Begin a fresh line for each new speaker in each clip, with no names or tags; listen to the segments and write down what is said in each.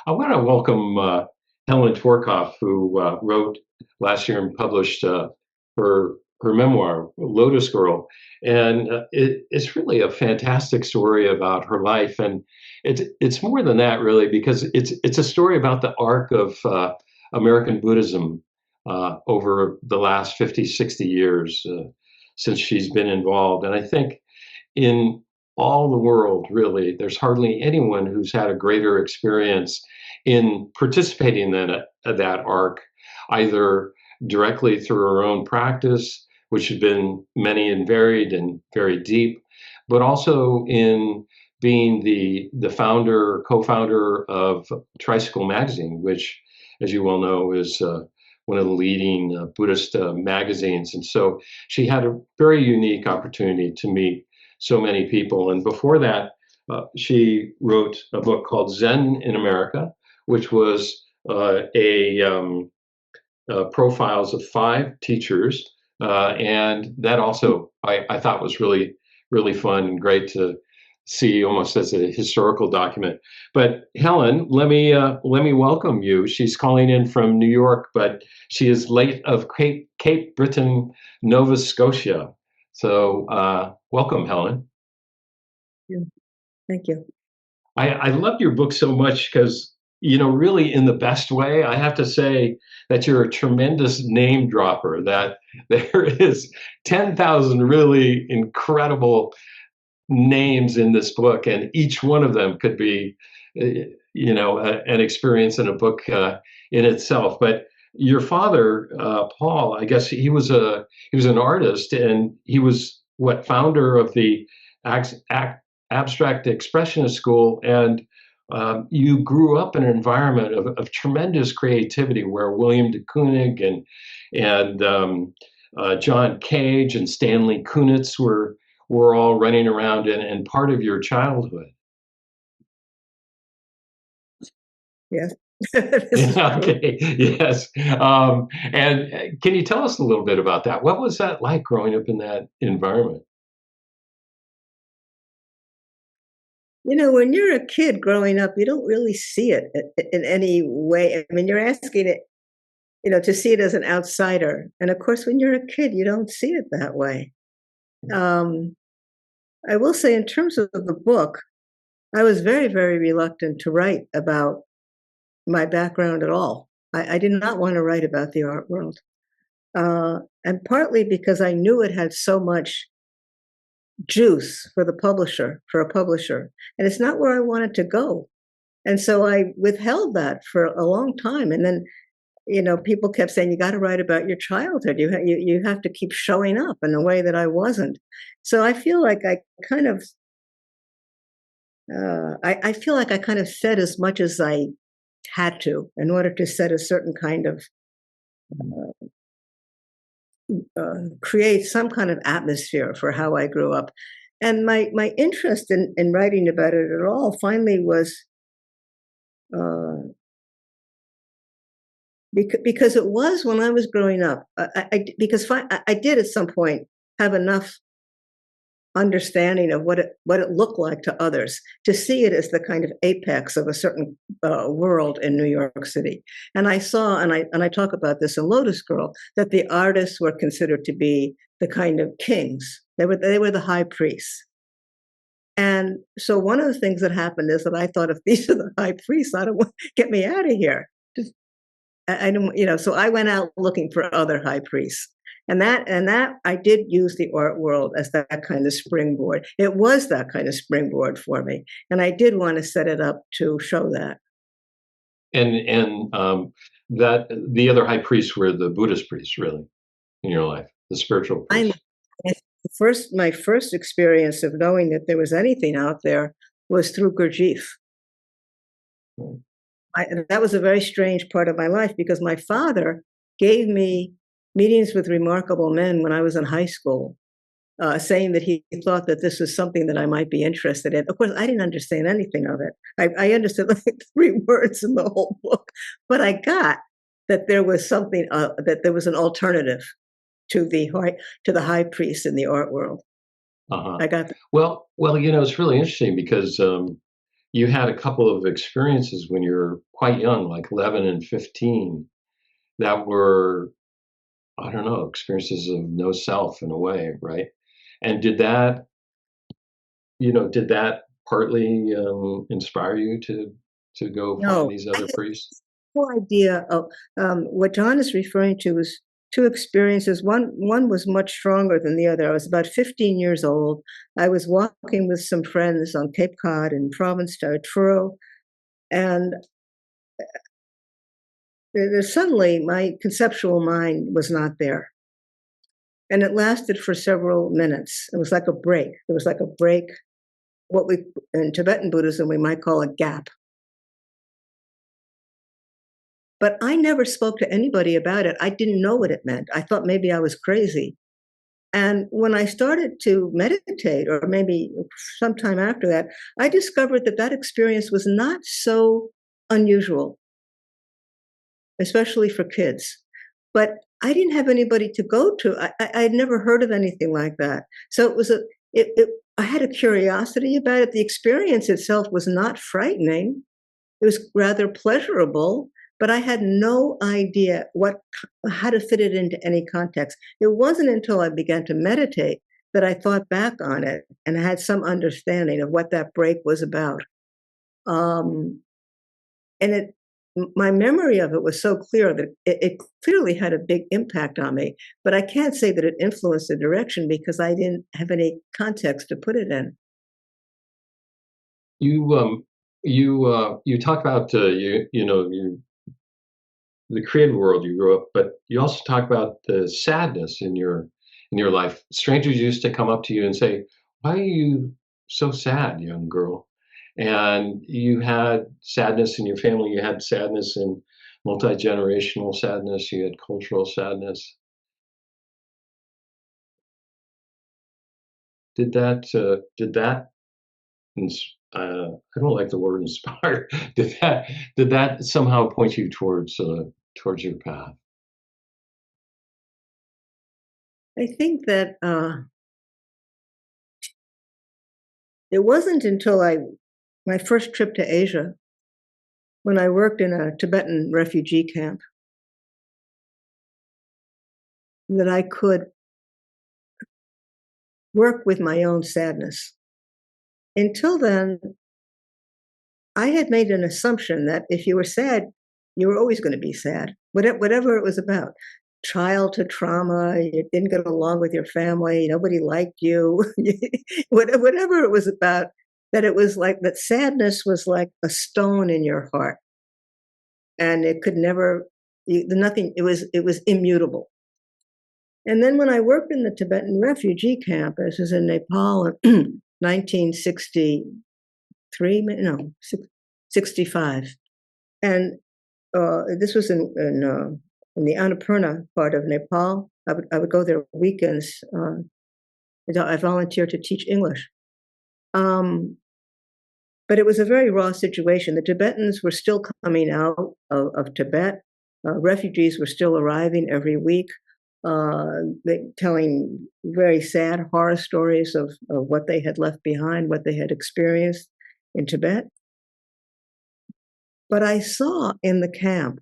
I want to welcome Helen Tworkov, who wrote last year and published her memoir, Lotus Girl, and it's really a fantastic story about her life, and it's more than that really because it's a story about the arc of American Buddhism over the last 50, 60 years since she's been involved, and I think in all the world, really, there's hardly anyone who's had a greater experience in participating in that arc, either directly through her own practice, which has been many and varied and very deep, but also in being the founder, co-founder of Tricycle magazine, which, as you well know, is one of the leading Buddhist magazines. And so she had a very unique opportunity to meet so many people. And before that, she wrote a book called Zen in America, which was profiles of 5 teachers. And that also I thought was really, really fun and great to see almost as a historical document. But Helen, let me welcome you. She's calling in from New York, but she is late of Cape Breton, Nova Scotia. So welcome, Helen.
Yeah. Thank you.
I loved your book so much because, really in the best way, I have to say that you're a tremendous name dropper, that there is 10,000 really incredible names in this book, and each one of them could be, an experience in a book in itself. But your father, Paul, I guess he was an artist, and he was founder of the abstract expressionist school, and you grew up in an environment of tremendous creativity where William de Kooning and John Cage and Stanley Kunitz were all running around and part of your childhood.
Yes.
Okay. Yes. And can you tell us a little bit about that? What was that like growing up in that environment?
When you're a kid growing up, you don't really see it in any way. I mean, you're asking it, to see it as an outsider. And of course, when you're a kid, you don't see it that way. I will say, in terms of the book, I was very, very reluctant to write about my background at all. I did not want to write about the art world. And partly because I knew it had so much juice for a publisher. And it's not where I wanted to go. And so I withheld that for a long time. And then, people kept saying, you got to write about your childhood. You have to keep showing up in a way that I wasn't. So I feel like I kind of, said as much as I had to in order to set a certain kind of, create some kind of atmosphere for how I grew up. And my interest in writing about it at all finally was because it was when I was growing up. I did at some point have enough understanding of what it looked like to others to see it as the kind of apex of a certain world in New York City. And I saw, and I talk about this in Lotus Girl, that the artists were considered to be the kind of kings. They were the high priests. And so one of the things that happened is that I thought, if these are the high priests, I don't want get me out of here. I don't, so I went out looking for other high priests. And that I did use the art world as that kind of springboard. It was that kind of springboard for me. And I did want to set it up to show that.
And that the other high priests were the Buddhist priests, really, in your life, the spiritual priests.
My first experience of knowing that there was anything out there was through Gurdjieff. That was a very strange part of my life because my father gave me meetings with remarkable men when I was in high school, saying that he thought that this was something that I might be interested in. Of course, I didn't understand anything of it. I understood like 3 words in the whole book, but I got that there was something, that there was an alternative to the high priest in the art world.
Uh-huh.
I got that.
Well, it's really interesting because you had a couple of experiences when you were quite young, like 11 and 15, that were, I don't know, experiences of no self in a way, right? And did that partly inspire you to go find
No,
these
I
other
had
priests?
no idea of what John is referring to is two experiences. One was much stronger than the other. I was about 15 years old. I was walking with some friends on Cape Cod in Province to Truro, and suddenly my conceptual mind was not there. And it lasted for several minutes. It was like a break. It was like a break, what we in Tibetan Buddhism we might call a gap. But I never spoke to anybody about it. I didn't know what it meant. I thought maybe I was crazy. And when I started to meditate, or maybe sometime after that, I discovered that that experience was not so unusual, especially for kids. But I didn't have anybody to go to. I had never heard of anything like that. So it was I had a curiosity about it. The experience itself was not frightening. It was rather pleasurable, but I had no idea how to fit it into any context. It wasn't until I began to meditate that I thought back on it and I had some understanding of what that break was about. Um, and my memory of it was so clear that it clearly had a big impact on me. But I can't say that it influenced the direction because I didn't have any context to put it in.
You talk about the creative world you grew up, but you also talk about the sadness in your life. Strangers used to come up to you and say, "Why are you so sad, young girl?" And you had sadness in your family. You had sadness in multi-generational sadness. You had cultural sadness. Did that I don't like the word inspire. Did that somehow point you towards your path?
I think that it wasn't until my first trip to Asia, when I worked in a Tibetan refugee camp, that I could work with my own sadness. Until then, I had made an assumption that if you were sad, you were always going to be sad, whatever it was about. Childhood trauma, you didn't get along with your family, nobody liked you, whatever it was about, that it was like that sadness was like a stone in your heart and it could never, nothing, it was immutable. And then when I worked in the Tibetan refugee camp, this was in Nepal in 1963, no, 65. And this was in the Annapurna part of Nepal. I would go there weekends. I volunteered to teach English. But it was a very raw situation. The Tibetans were still coming out of Tibet. Refugees were still arriving every week, telling very sad horror stories of what they had left behind, what they had experienced in Tibet. But I saw in the camp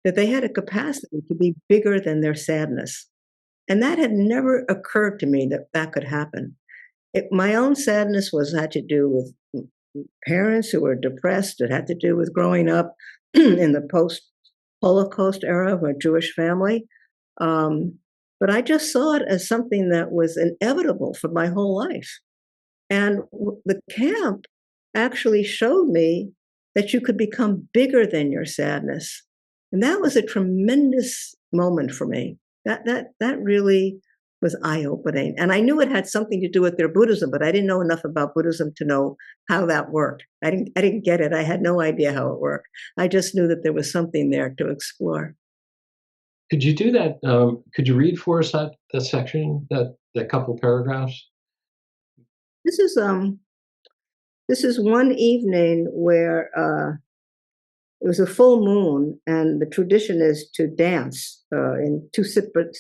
that they had a capacity to be bigger than their sadness. And that had never occurred to me that that could happen. My own sadness had to do with parents who were depressed. It had to do with growing up in the post-Holocaust era of a Jewish family. But I just saw it as something that was inevitable for my whole life. And the camp actually showed me that you could become bigger than your sadness. And that was a tremendous moment for me. That really was eye-opening. And I knew it had something to do with their Buddhism, but I didn't know enough about Buddhism to know how that worked. I didn't get it. I had no idea how it worked. I just knew that there was something there to explore.
Could you do that? Could you read for us that section, that couple paragraphs?
This is one evening where it was a full moon, and the tradition is to dance in two separate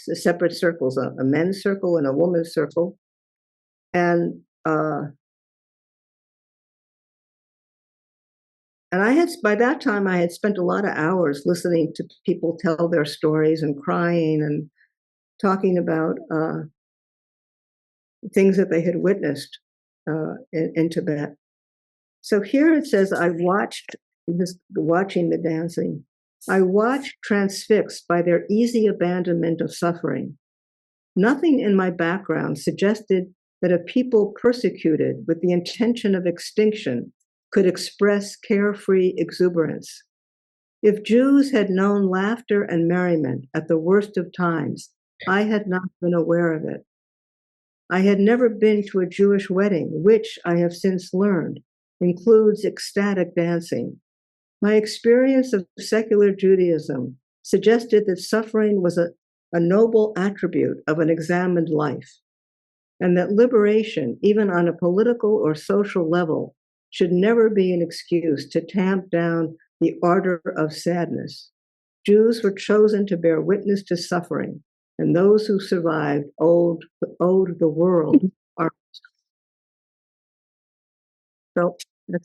circles, a men's circle and a woman's circle. And by that time, I had spent a lot of hours listening to people tell their stories and crying and talking about things that they had witnessed in Tibet. So here it says, watching the dancing. I watched transfixed by their easy abandonment of suffering. Nothing in my background suggested that a people persecuted with the intention of extinction could express carefree exuberance. If Jews had known laughter and merriment at the worst of times, I had not been aware of it. I had never been to a Jewish wedding, which I have since learned includes ecstatic dancing. My experience of secular Judaism suggested that suffering was a noble attribute of an examined life, and that liberation, even on a political or social level, should never be an excuse to tamp down the ardor of sadness. Jews were chosen to bear witness to suffering, and those who survived owed the world our. So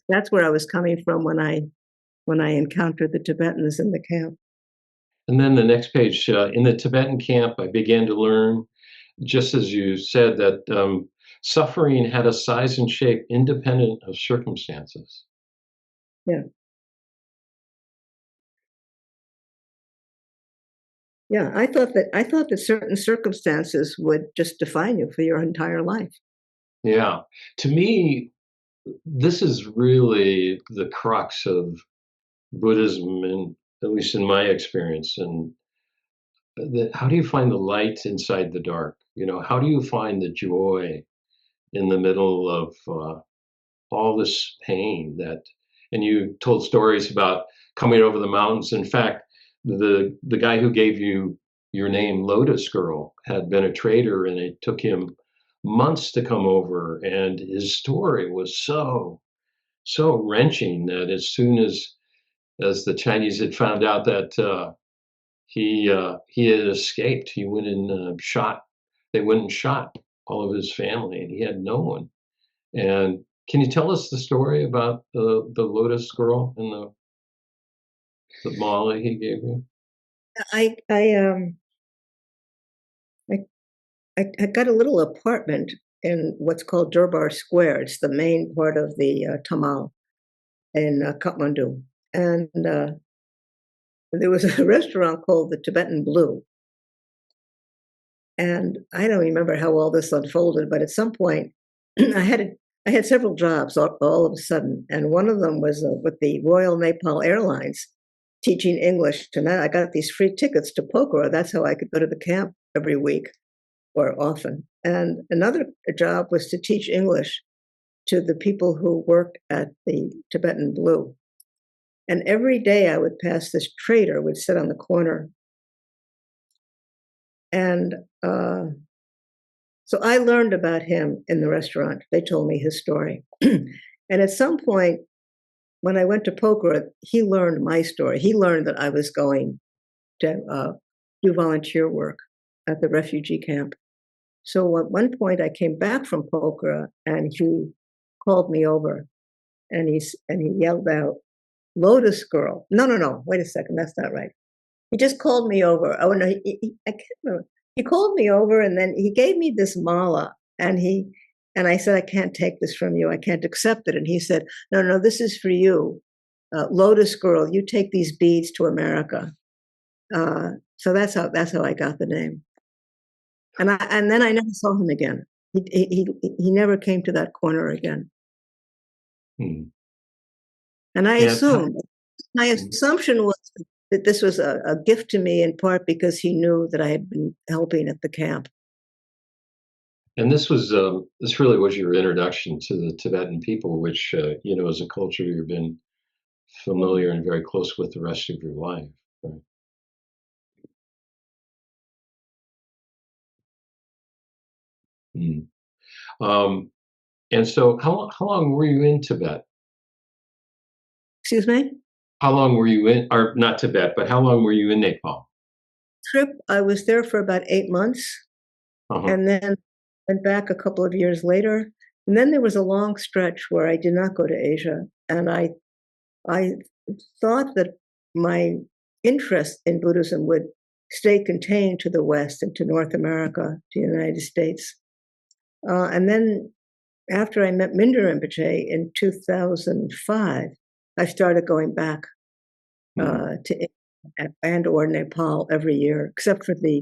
that's where I was coming from when I encountered the Tibetans in the camp.
And then the next page, in the Tibetan camp, I began to learn, just as you said, that suffering had a size and shape independent of circumstances.
Yeah. Yeah, I thought that certain circumstances would just define you for your entire life.
Yeah. To me, this is really the crux of Buddhism, and at least in my experience. And how do you find the light inside the dark? How do you find the joy in the middle of all this pain and you told stories about coming over the mountains. In fact, the guy who gave you your name, Lotus Girl, had been a trader, and it took him months to come over, and his story was so wrenching that as soon as the Chinese had found out that he had escaped, he went and they went and shot all of his family, and he had no one. And can you tell us the story about the Lotus Girl and the mala he gave you?
I got a little apartment in what's called Durbar Square. It's the main part of the Tamal in Kathmandu, and there was a restaurant called the Tibetan Blue. And I don't remember how all this unfolded, but at some point, I had several jobs all of a sudden, and one of them was with the Royal Nepal Airlines, teaching English. And then I got these free tickets to Pokhara. That's how I could go to the camp every week or often. And another job was to teach English to the people who worked at the Tibetan Blue. And every day I would pass this trader, would sit on the corner. And so I learned about him in the restaurant. They told me his story. And at some point, when I went to Pokhara, he learned my story. He learned that I was going to do volunteer work at the refugee camp. So at one point, I came back from Pokhara, and he called me over, and he yelled out, "Lotus Girl." No, wait a second, that's not right. He just called me over. Oh no, I can't remember. He called me over, and then he gave me this mala, and I said, "I can't take this from you. I can't accept it." And he said, "No, this is for you, Lotus Girl. You take these beads to America." So that's how I got the name. And then I never saw him again. He never came to that corner again.
Hmm.
And my assumption was that this was a gift to me, in part because he knew that I had been helping at the camp.
And this really was your introduction to the Tibetan people, which as a culture you've been familiar and very close with the rest of your life. Right? Hmm. And so, how long were you in Tibet?
Excuse me?
How long were you in, or not Tibet, but how long were you in Nepal?
Trip, I was there for about 8 months, and then went back a couple of years later. And then there was a long stretch where I did not go to Asia, and I thought that my interest in Buddhism would stay contained to the West and to North America, to the United States. And then after I met Mingyur Rinpoche in 2005, I started going back to and or Nepal every year, except for the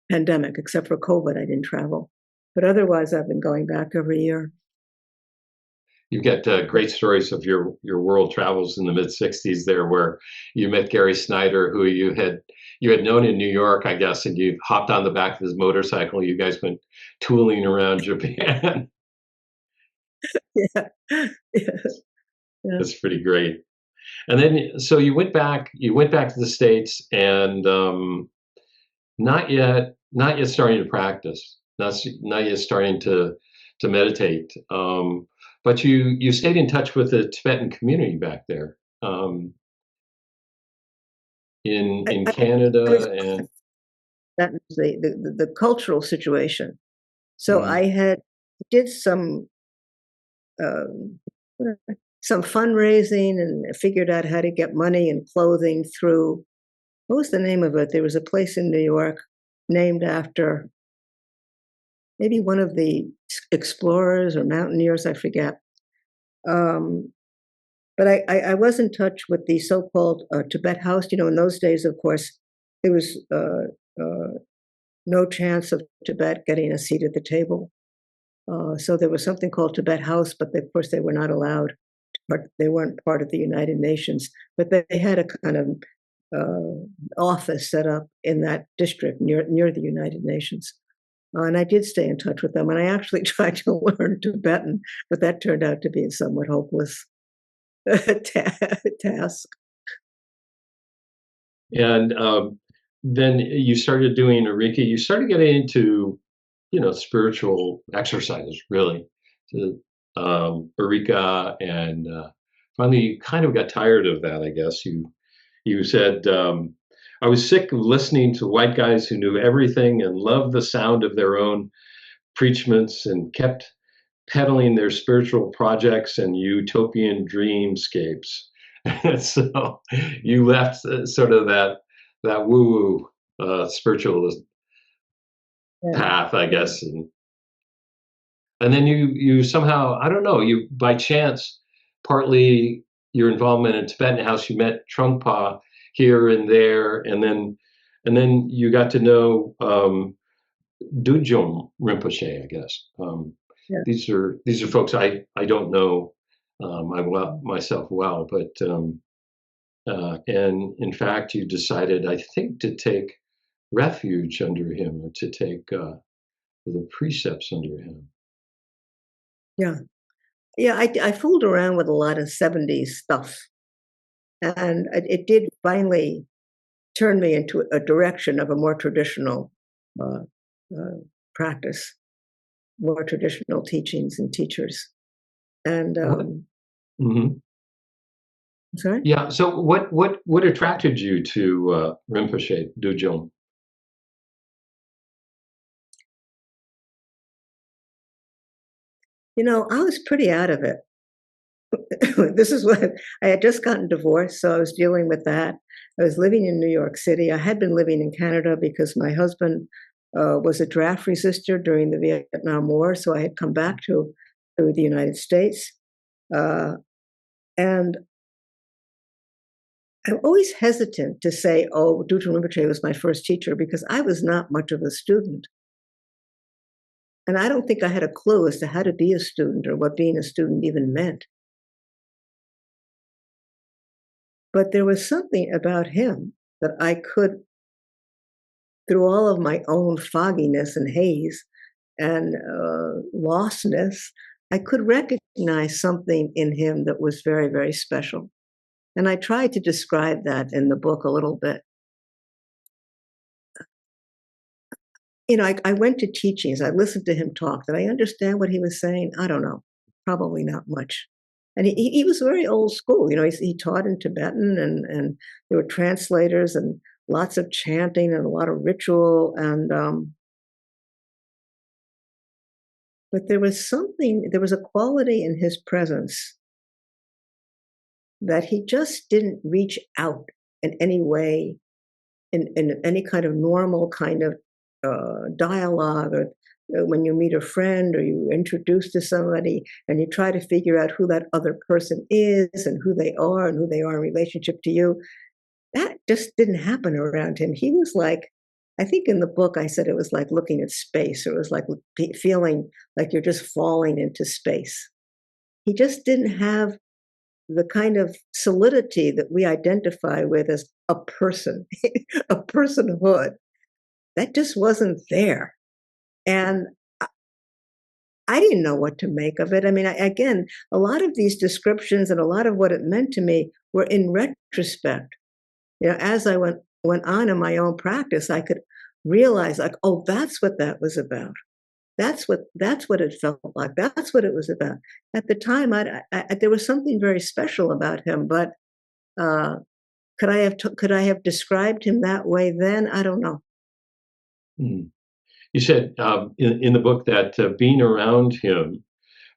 pandemic, except for COVID, I didn't travel. But otherwise, I've been going back every year.
You get great stories of your world travels in the mid '60s there, where you met Gary Snyder, who you had known in New York, I guess, and you hopped on the back of his motorcycle. You guys went tooling around Japan.
Yeah, yeah, yeah.
That's pretty great. And then, so you went back to the States, and not yet starting to practice, not yet starting to meditate. But you stayed in touch with the Tibetan community back there, in
I was
Canada, and
that was the cultural situation. So
mhm.
I had did um, some fundraising and figured out how to get money and clothing through, what was the name of it? There was a place in New York named after maybe one of the explorers or mountaineers, I forget. Um, but I was in touch with the so-called Tibet House. You know, in those days, of course, there was no chance of Tibet getting a seat at the table. So there was something called Tibet House, but of course they were not allowed. But they weren't part of the United Nations. But they had a kind of office set up in that district near the United Nations. And I did stay in touch with them, and I actually tried to learn Tibetan, but that turned out to be a somewhat hopeless task.
And then you started doing Arika. You started getting into, spiritual exercises, really, to Arika, and finally you kind of got tired of that. I guess you said, I was sick of listening to white guys who knew everything and loved the sound of their own preachments and kept peddling their spiritual projects and utopian dreamscapes. So you left sort of that woo woo spiritual
Yeah,
path, I
yeah,
guess, and then you somehow, I don't know, you by chance, partly your involvement in Tibetan House, you met Trungpa here and there, and then you got to know Dudjom Rinpoche, I guess.
yeah.
These are folks I don't know myself well, but and in fact, you decided, I think, to take refuge under him, or to take the precepts under him.
Yeah. Yeah, I fooled around with a lot of 70s stuff, and it did finally turn me into a direction of a more traditional uh, uh, practice, more traditional teachings and teachers. And
What? Mhm.
sorry,
Yeah. So what attracted you to Rinpoche Dudjom?
I was pretty out of it. This is what I had just gotten divorced, so I was dealing with that. I was living in New York City. I had been living in Canada because my husband was a draft resistor during the Vietnam War, so I had come back to the United States. Uh, and I'm always hesitant to say, oh, Dudjom Rinpoche was my first teacher, because I was not much of a student. And I don't think I had a clue as to how to be a student or what being a student even meant. But there was something about him that I could, through all of my own fogginess and haze and lostness, I could recognize something in him that was very, very special. And I tried to describe that in the book a little bit. I went to teachings. I listened to him talk. Did I understand what he was saying? I don't know. Probably not much. And he was very old school. He taught in Tibetan, and there were translators and lots of chanting and a lot of ritual. And but there was a quality in his presence that he just didn't reach out in any way, in any kind of normal kind of dialogue, or when you meet a friend or you introduce to somebody and you try to figure out who that other person is and who they are and who they are in relationship to you. That just didn't happen around him. He was like, I think in the book I said it was like looking at space, or it was like feeling like you're just falling into space. He just didn't have the kind of solidity that we identify with as a person, a personhood. That just wasn't there. And I didn't know what to make of it. I mean, again, a lot of these descriptions and a lot of what it meant to me were in retrospect. As I went on in my own practice, I could realize, like, oh, that's what that was about. That's what it felt like. That's what it was about. At the time, there was something very special about him, but could I have described him that way then? I don't know.
Mm. You said in the book that being around him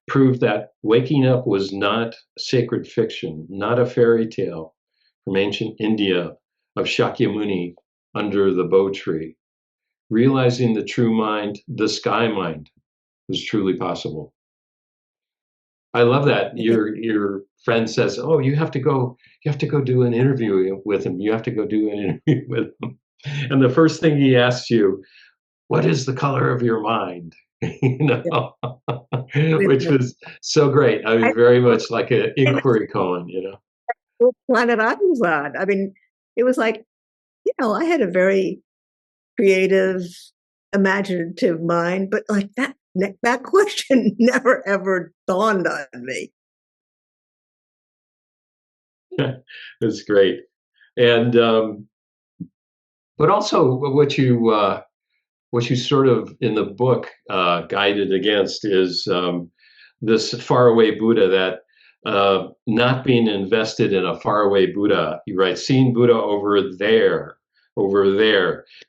proved that waking up was not sacred fiction, not a fairy tale from ancient India of Shakyamuni under the bo tree. Realizing the true mind, the sky mind, was truly possible. I love that your friend says, "Oh, you have to go do an interview with him. You have to go do an interview with him." And the first thing he asks you, "What is the color of your mind?" Which was so great. I mean, very much like an inquiry koan,
planet I was on. I mean, it was like, I had a very creative, imaginative mind, but like that question never ever dawned on me.
That's great. And but also what you sort of in the book guided against is this faraway Buddha, that not being invested in a faraway Buddha. You write, seeing Buddha over there,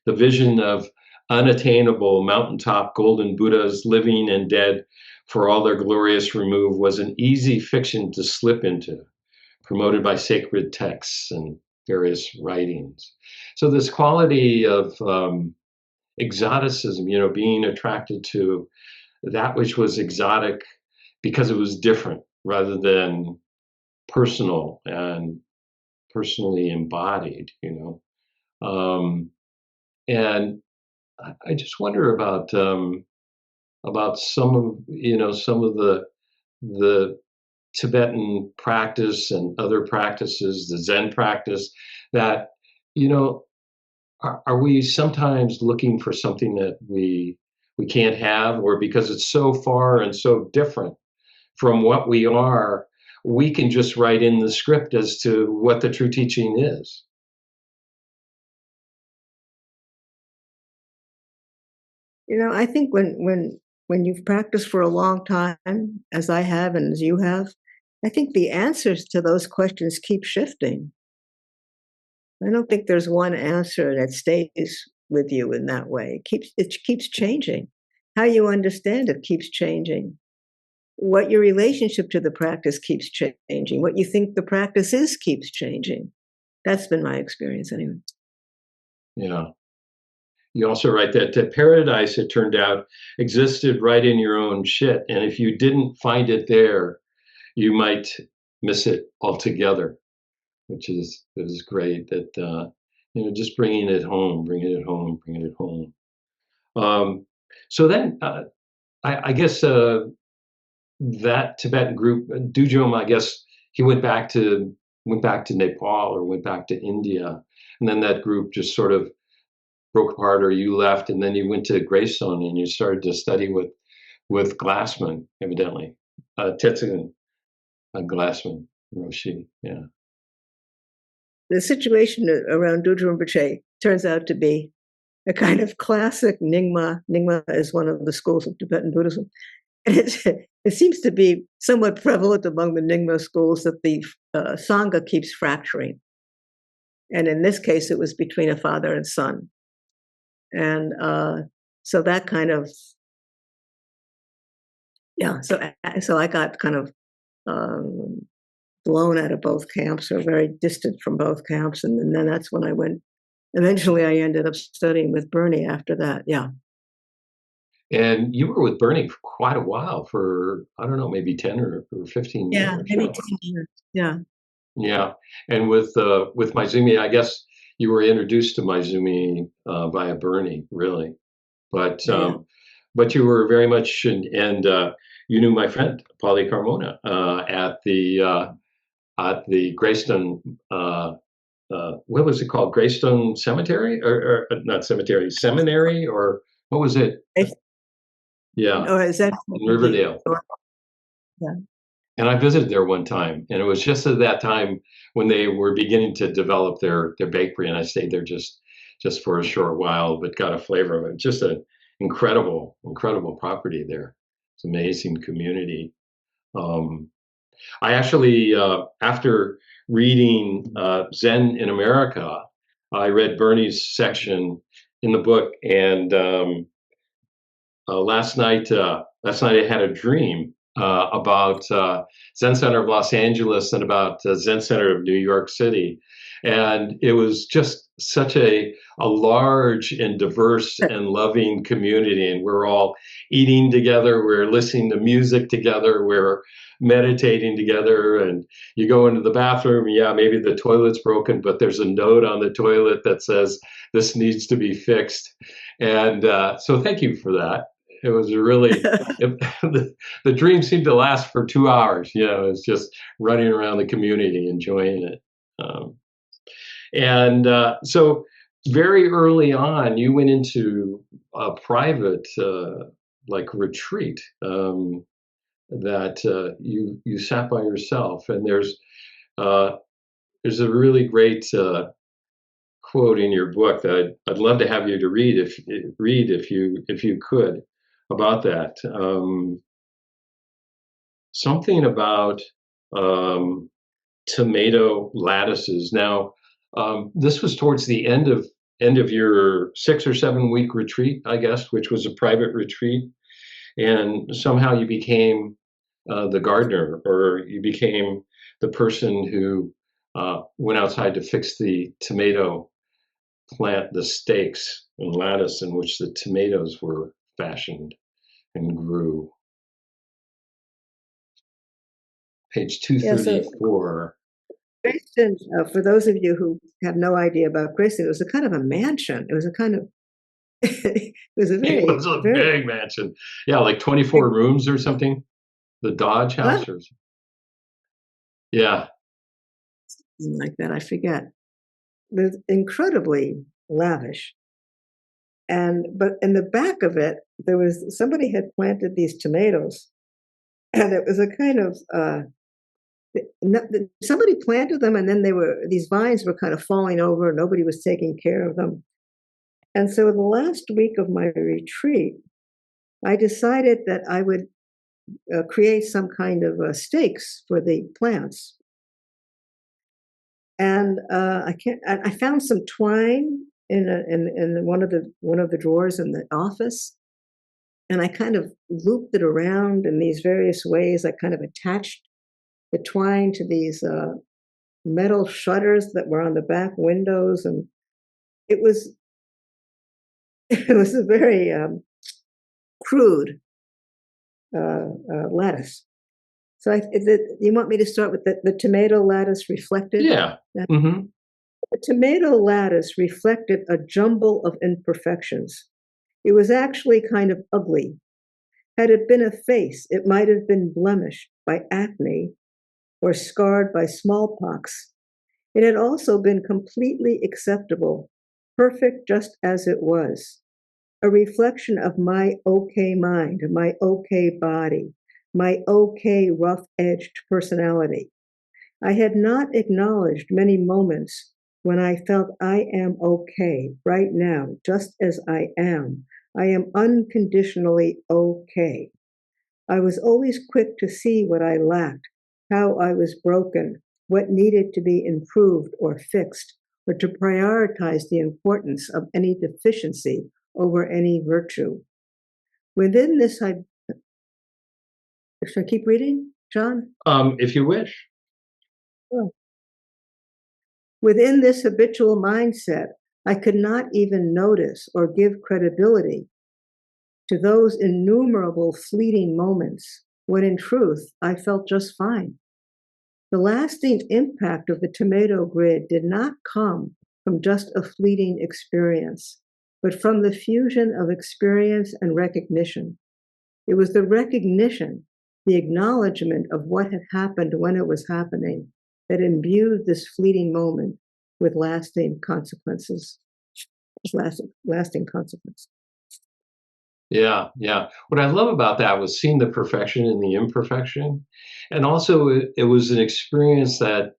the vision of unattainable mountaintop golden Buddhas living and dead for all their glorious remove was an easy fiction to slip into, promoted by sacred texts and various writings. So this quality of exoticism, being attracted to that which was exotic because it was different rather than personal and personally embodied, and I just wonder about some of the Tibetan practice and other practices, the Zen practice, that are we sometimes looking for something that we can't have, or because it's so far and so different from what we are, we can just write in the script as to what the true teaching is?
I think when you've practiced for a long time, as I have and as you have, I think the answers to those questions keep shifting. I don't think there's one answer that stays with you in that way. It keeps changing. How you understand it keeps changing. What your relationship to the practice keeps changing. What you think the practice is keeps changing. That's been my experience anyway.
Yeah. You also write that paradise, it turned out, existed right in your own shit. And if you didn't find it there, you might miss it altogether, which is great. That, just bringing it home. So then I guess that Tibetan group, Dujom, I guess he went back to Nepal or went back to India. And then that group just sort of broke apart, or you left, and then you went to Greystone and you started to study with Glassman, evidently, Tetsugen Glassman, Roshi. Yeah.
The situation around Dujom Rinpoche turns out to be a kind of classic Nyingma. Nyingma is one of the schools of Tibetan Buddhism. And it seems to be somewhat prevalent among the Nyingma schools that the Sangha keeps fracturing. And in this case, it was between a father and son. And so that kind of, so I got kind of blown out of both camps or very distant from both camps. And then that's when I went. Eventually, I ended up studying with Bernie after that. Yeah.
And you were with Bernie for quite a while, for, I don't know, maybe 10 or 15
Yeah,
years.
maybe 10 years. Yeah.
Yeah. And with Maizumi, I guess you were introduced to Maizumi via Bernie, really. But
Yeah.
but you were very much, and you knew my friend Polly Carmona at the Greystone. What was it called? Greystone Cemetery, or not cemetery, seminary, or what was it? Yeah,
Or is that
in Riverdale.
Yeah.
And I visited there one time, and it was just at that time when they were beginning to develop their bakery, and I stayed there just for a short while, but got a flavor of it. Just an incredible property there. It's an amazing community. I actually, after reading Zen in America, I read Bernie's section in the book, and last night I had a dream about Zen Center of Los Angeles and about Zen Center of New York City, and it was just such a large and diverse and loving community, and we're all eating together, we're listening to music together, we're meditating together, and you go into the bathroom, yeah, maybe the toilet's broken, but there's a note on the toilet that says this needs to be fixed. And so thank you for that. It was the dream seemed to last for 2 hours. You know, it's just running around the community, enjoying it. And so very early on, you went into a private like retreat that you sat by yourself. And there's a really great quote in your book that I'd love to have you to read if you could, about that. Something about tomato lattices. Now, this was towards the end of your 6 or 7 week retreat, I guess, which was a private retreat, and somehow you became the gardener, or you became the person who went outside to fix the tomato plant, the stakes and lattice in which the tomatoes were fashioned and grew. Page
Yeah. So
234.
Grayston, for those of you who have no idea about Grayston, it was a kind of a mansion. It was a kind of, it was a very,
It was a big mansion. Yeah, like 24 rooms or something. The Dodge House or something. Yeah.
Like that, I forget. It was incredibly lavish. But in the back of it, there was, somebody had planted these tomatoes, and it was a kind of, somebody planted them, and then these vines were kind of falling over, and nobody was taking care of them. And so the last week of my retreat, I decided that I would create some kind of stakes for the plants. And I found some twine in one of the drawers in the office, and I kind of looped it around in these various ways. I kind of attached the twine to these metal shutters that were on the back windows, and it was a very crude lattice. So you want me to start with the tomato lattice reflected?
Yeah. Mm-hmm.
The tomato lattice reflected a jumble of imperfections. It was actually kind of ugly. Had it been a face, it might have been blemished by acne or scarred by smallpox. It had also been completely acceptable, perfect just as it was, a reflection of my okay mind, my okay body, my okay rough-edged personality. I had not acknowledged many moments when I felt I am okay right now, just as I am. I am unconditionally okay. I was always quick to see what I lacked, how I was broken, what needed to be improved or fixed, or to prioritize the importance of any deficiency over any virtue. Within this, should I keep reading, John?
If you wish.
Within this habitual mindset, I could not even notice or give credibility to those innumerable fleeting moments when in truth I felt just fine. The lasting impact of the tomato grid did not come from just a fleeting experience, but from the fusion of experience and recognition. It was the recognition, the acknowledgement of what had happened when it was happening, that imbued this fleeting moment with lasting consequences. Lasting consequences.
Yeah, yeah. What I love about that was seeing the perfection in the imperfection. And also it was an experience that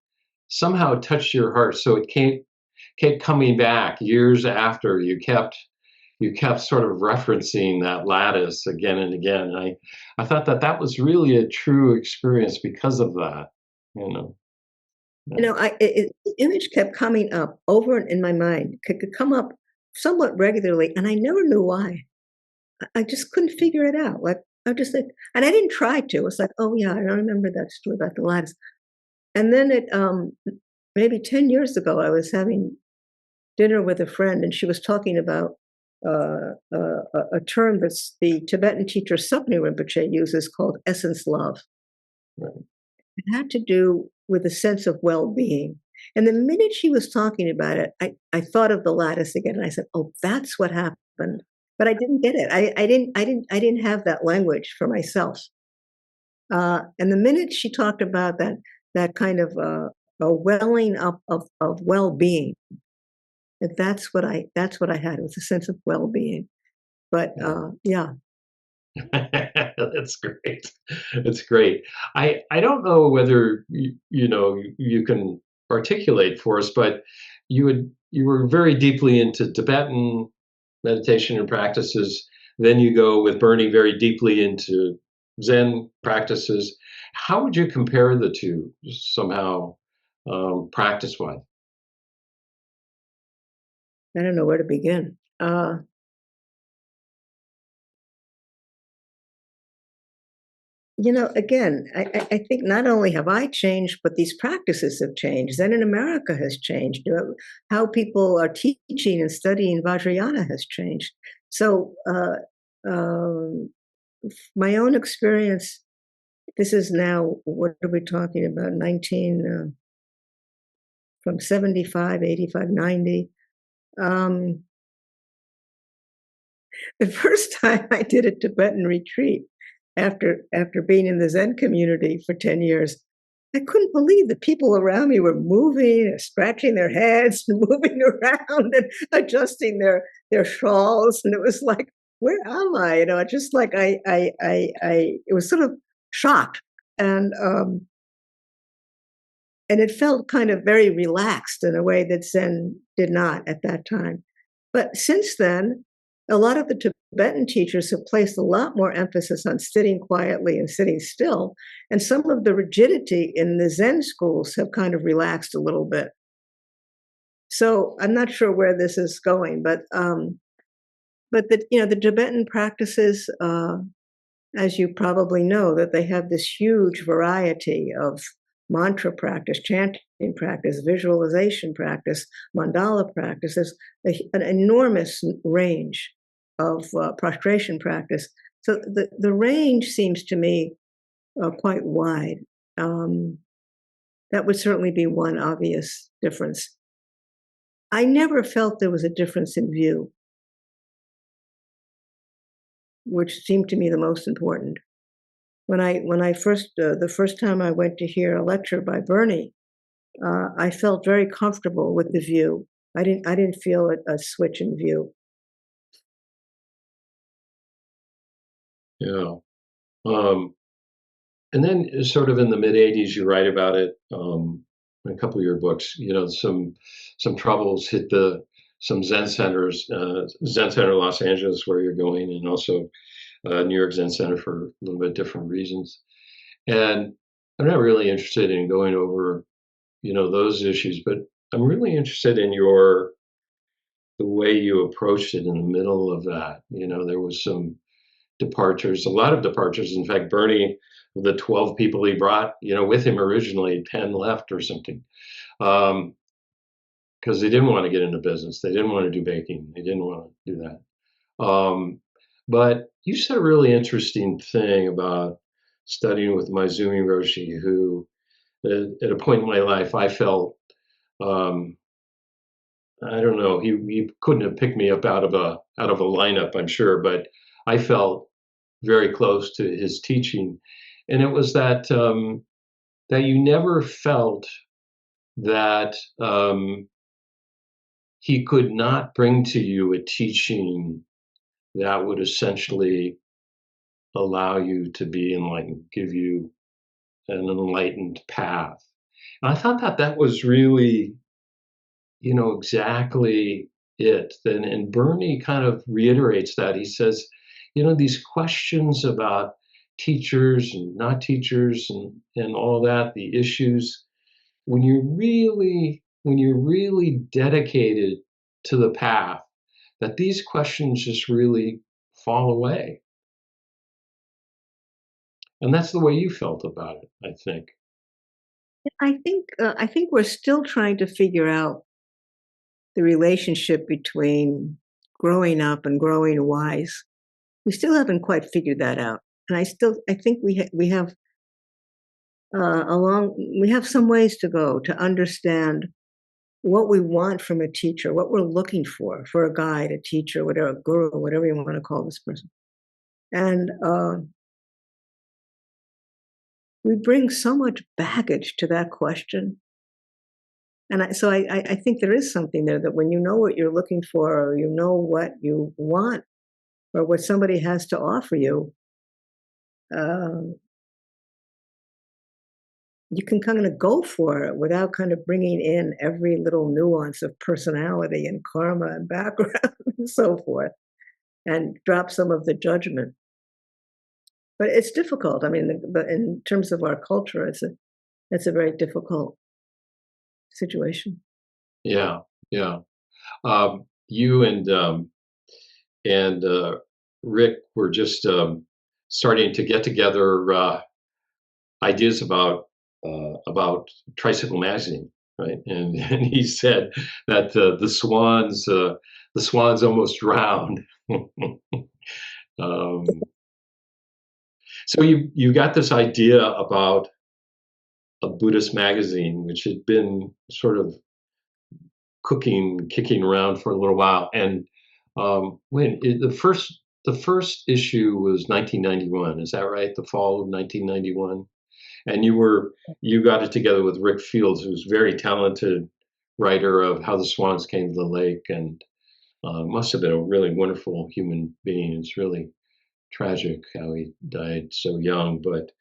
somehow touched your heart. So it kept coming back years after. You kept sort of referencing that lattice again and again. And I thought that was really a true experience because of that, you know.
The image kept coming up over in my mind, could come up somewhat regularly, and I never knew why. I just couldn't figure it out. Like, I just like, and I didn't try to. It's like, oh yeah, I remember that story about the lattice. And then maybe 10 years ago, I was having dinner with a friend, and she was talking about a term that the Tibetan teacher Supni Rinpoche uses called essence love.
Right.
It had to do with a sense of well-being. And the minute she was talking about it, I thought of the lattice again, and I said, "Oh, that's what happened." But I didn't get it. I didn't have that language for myself. And the minute she talked about that kind of a welling up of well-being, that's what I had. It was a sense of well-being. But yeah.
That's great. That's great. I don't know whether you can articulate for us, but you were very deeply into Tibetan meditation and practices. Then you go with Bernie very deeply into Zen practices. How would you compare the two somehow, practice-wise?
I don't know where to begin. Again, I think not only have I changed, but these practices have changed. Zen in America has changed. How people are teaching and studying Vajrayana has changed. So my own experience, this is now, what are we talking about, from 75, 85, 90. The first time I did a Tibetan retreat, after being in the Zen community for 10 years, I couldn't believe the people around me were moving, scratching their heads, and moving around and adjusting their shawls, and it was like, where am I? Just like it was sort of shocked, and it felt kind of very relaxed in a way that Zen did not at that time. But since then, a lot of the Tibetan teachers have placed a lot more emphasis on sitting quietly and sitting still. And some of the rigidity in the Zen schools have kind of relaxed a little bit. So I'm not sure where this is going, but the Tibetan practices, as you probably know, that they have this huge variety of mantra practice, chanting practice, visualization practice, mandala practice. There's an enormous range of prostration practice. So the range seems to me quite wide. That would certainly be one obvious difference. I never felt there was a difference in view, which seemed to me the most important. When I first the first time I went to hear a lecture by Bernie, I felt very comfortable with the view. I didn't feel a switch in view.
Yeah. And then sort of in the mid-'80s, you write about it in a couple of your books. Some troubles hit some Zen centers, Zen Center Los Angeles, where you're going, and also New York Zen Center for a little bit different reasons. And I'm not really interested in going over, those issues, but I'm really interested in the way you approached it in the middle of that. There was some departures, a lot of departures. In fact, Bernie, the 12 people he brought, with him originally, 10 left or something. Because they didn't want to get into business. They didn't want to do baking. They didn't want to do that. But you said a really interesting thing about studying with Mingyur Rinpoche, who, at a point in my life, I felt, I don't know, he couldn't have picked me up out of a lineup, I'm sure, but I felt very close to his teaching, and it was that that you never felt that he could not bring to you a teaching that would essentially allow you to be enlightened, give you an enlightened path. And I thought that was really, exactly it. And Bernie kind of reiterates that. He says, these questions about teachers and not teachers and all that, the issues, when you're really dedicated to the path, that these questions just really fall away. And that's the way you felt about it, I think.
I think we're still trying to figure out the relationship between growing up and growing wise. We still haven't quite figured that out, and I think we have we have some ways to go to understand what we want from a teacher, what we're looking for a guide, a teacher, whatever, a guru, whatever you want to call this person. And we bring so much baggage to that question. And I think there is something there that when you know what you're looking for, or you know what you want, or what somebody has to offer you, you can kind of go for it without kind of bringing in every little nuance of personality and karma and background and so forth, and drop some of the judgment. But it's difficult. I mean, but in terms of our culture, it's a very difficult situation.
Yeah, yeah. You and Rick were just starting to get together ideas about Tricycle magazine, right? And he said that the swans almost drowned. So you got this idea about a Buddhist magazine, which had been sort of kicking around for a little while, and the first issue was 1991. Is that right? The fall of 1991. And you got it together with Rick Fields, who's a very talented writer of How the Swans Came to the Lake, and must have been a really wonderful human being. It's really tragic how he died so young, but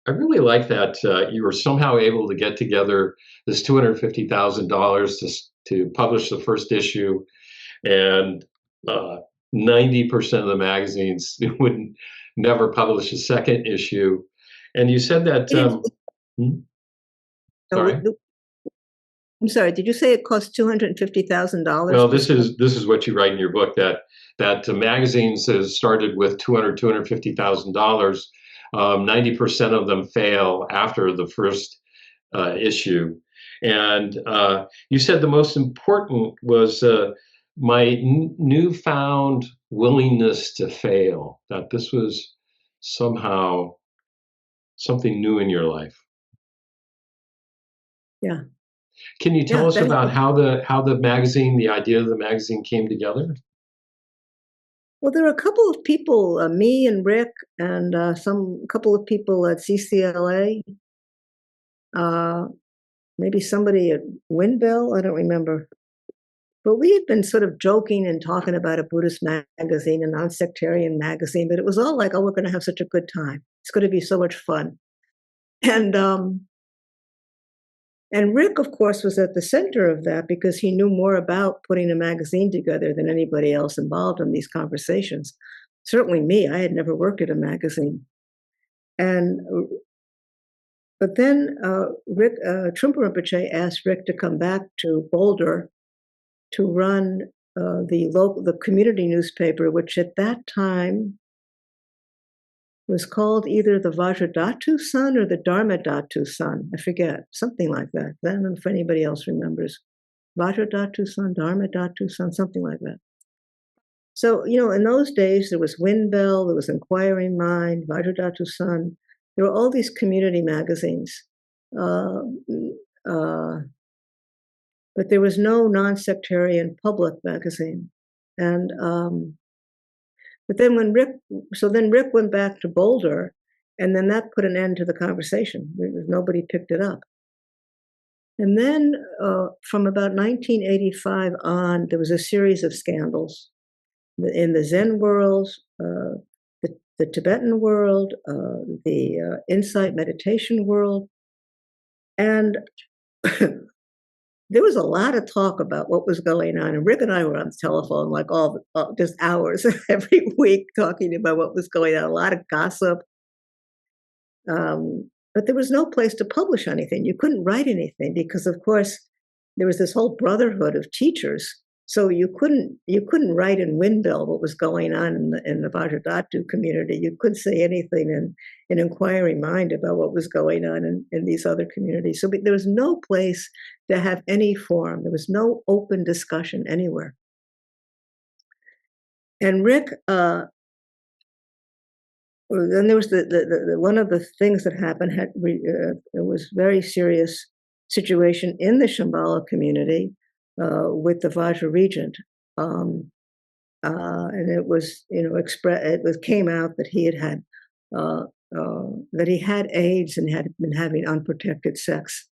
I really like that you were somehow able to get together this $250,000 to publish the first issue, and 90% of the magazines would never publish a second issue. And you said that. Sorry.
I'm sorry. Did you say it cost $250,000?
Well, this is what you write in your book, that magazines started with $250,000. 90% of them fail after the first issue. And you said the most important was my newfound willingness to fail, that this was somehow something new in your life.
Yeah.
Can you tell us about how the magazine, the idea of the magazine, came together?
Well, there are a couple of people, me and Rick, and couple of people at CCLA. Maybe somebody at Windbell, I don't remember. But we had been sort of joking and talking about a Buddhist magazine, a non-sectarian magazine, but it was all like, oh, we're going to have such a good time. It's going to be so much fun. And Rick, of course, was at the center of that because he knew more about putting a magazine together than anybody else involved in these conversations. Certainly me, I had never worked at a magazine. But then Rick, Trungpa Rinpoche asked Rick to come back to Boulder to run the community newspaper, which at that time was called either the Vajradhatu Sun or the Dharmadhatu Sun. I forget, something like that. I don't know if anybody else remembers. Vajradhatu Sun, Dharmadhatu Sun, something like that. So, in those days, there was Windbell, there was Inquiring Mind, Vajradhatu Sun. There were all these community magazines. But there was no non-sectarian public magazine. And but then then Rick went back to Boulder, and then that put an end to the conversation. Nobody picked it up. And then from about 1985 on, there was a series of scandals in the Zen world, the Tibetan world, the insight meditation world. And there was a lot of talk about what was going on. And Rick and I were on the telephone like just hours every week talking about what was going on, a lot of gossip. But there was no place to publish anything. You couldn't write anything because, of course, there was this whole brotherhood of teachers. So you couldn't write in Windbell what was going on in the Vajradhatu community. You couldn't say anything in Inquiring Mind about what was going on in these other communities. So there was no place to have any forum. There was no open discussion anywhere. And Rick, then there was the one of the things that happened it was very serious situation in the Shambhala community with the Vajra regent, and it was came out that he had AIDS and had been having unprotected sex,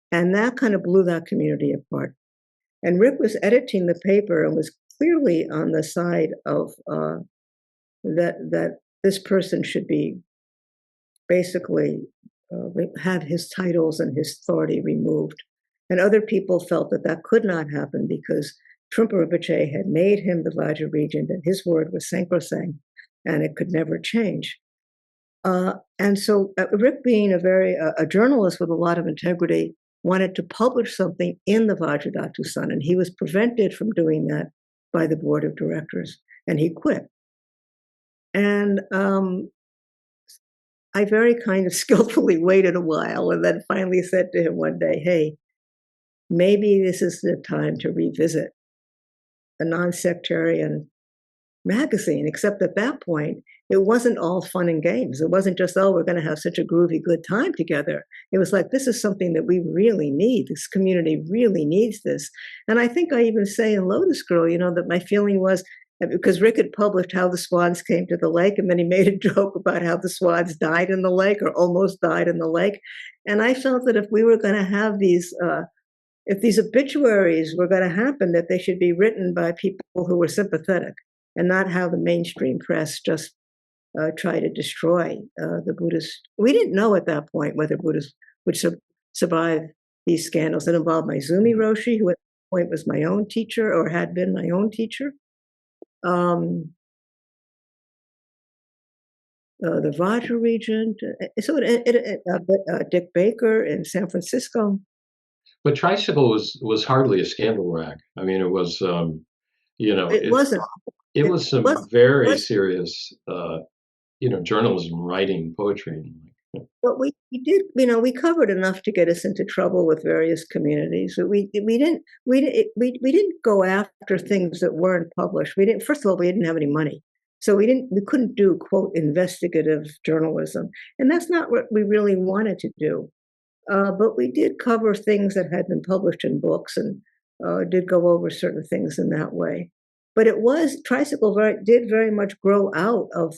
and that kind of blew that community apart. And Rick was editing the paper and was clearly on the side of that this person should be basically have his titles and his authority removed. And other people felt that could not happen because Trungpa Rinpoche had made him the Vajra regent and his word was sacrosanct and it could never change. And so Rick, being a journalist with a lot of integrity, wanted to publish something in the Vajradhatu Sun, and he was prevented from doing that by the board of directors, and he quit. And I very kind of skillfully waited a while and then finally said to him one day, hey, maybe this is the time to revisit a non-sectarian magazine, except at that point, it wasn't all fun and games. It wasn't just, oh, we're going to have such a groovy good time together. It was like, this is something that we really need. This community really needs this. And I think I even say in Lotus Girl, that my feeling was, because Rick had published how the swans came to the lake, and then he made a joke about how the swans died in the lake or almost died in the lake. And I felt that if we were going to have if these obituaries were going to happen, that they should be written by people who were sympathetic and not how the mainstream press just try to destroy the Buddhists. We didn't know at that point whether Buddhists would survive these scandals that involved my Zumi Roshi, who at that point was my own teacher or had been my own teacher. The Vajra regent, so Dick Baker in San Francisco.
But Tricycle was hardly a scandal rag. I mean, it was,
it wasn't.
It was some very serious, journalism, writing, poetry.
But we did, we covered enough to get us into trouble with various communities. But we didn't go after things that weren't published. First of all, we didn't have any money, so we couldn't do, quote, investigative journalism, and that's not what we really wanted to do. But we did cover things that had been published in books and did go over certain things in that way. But Tricycle did very much grow out of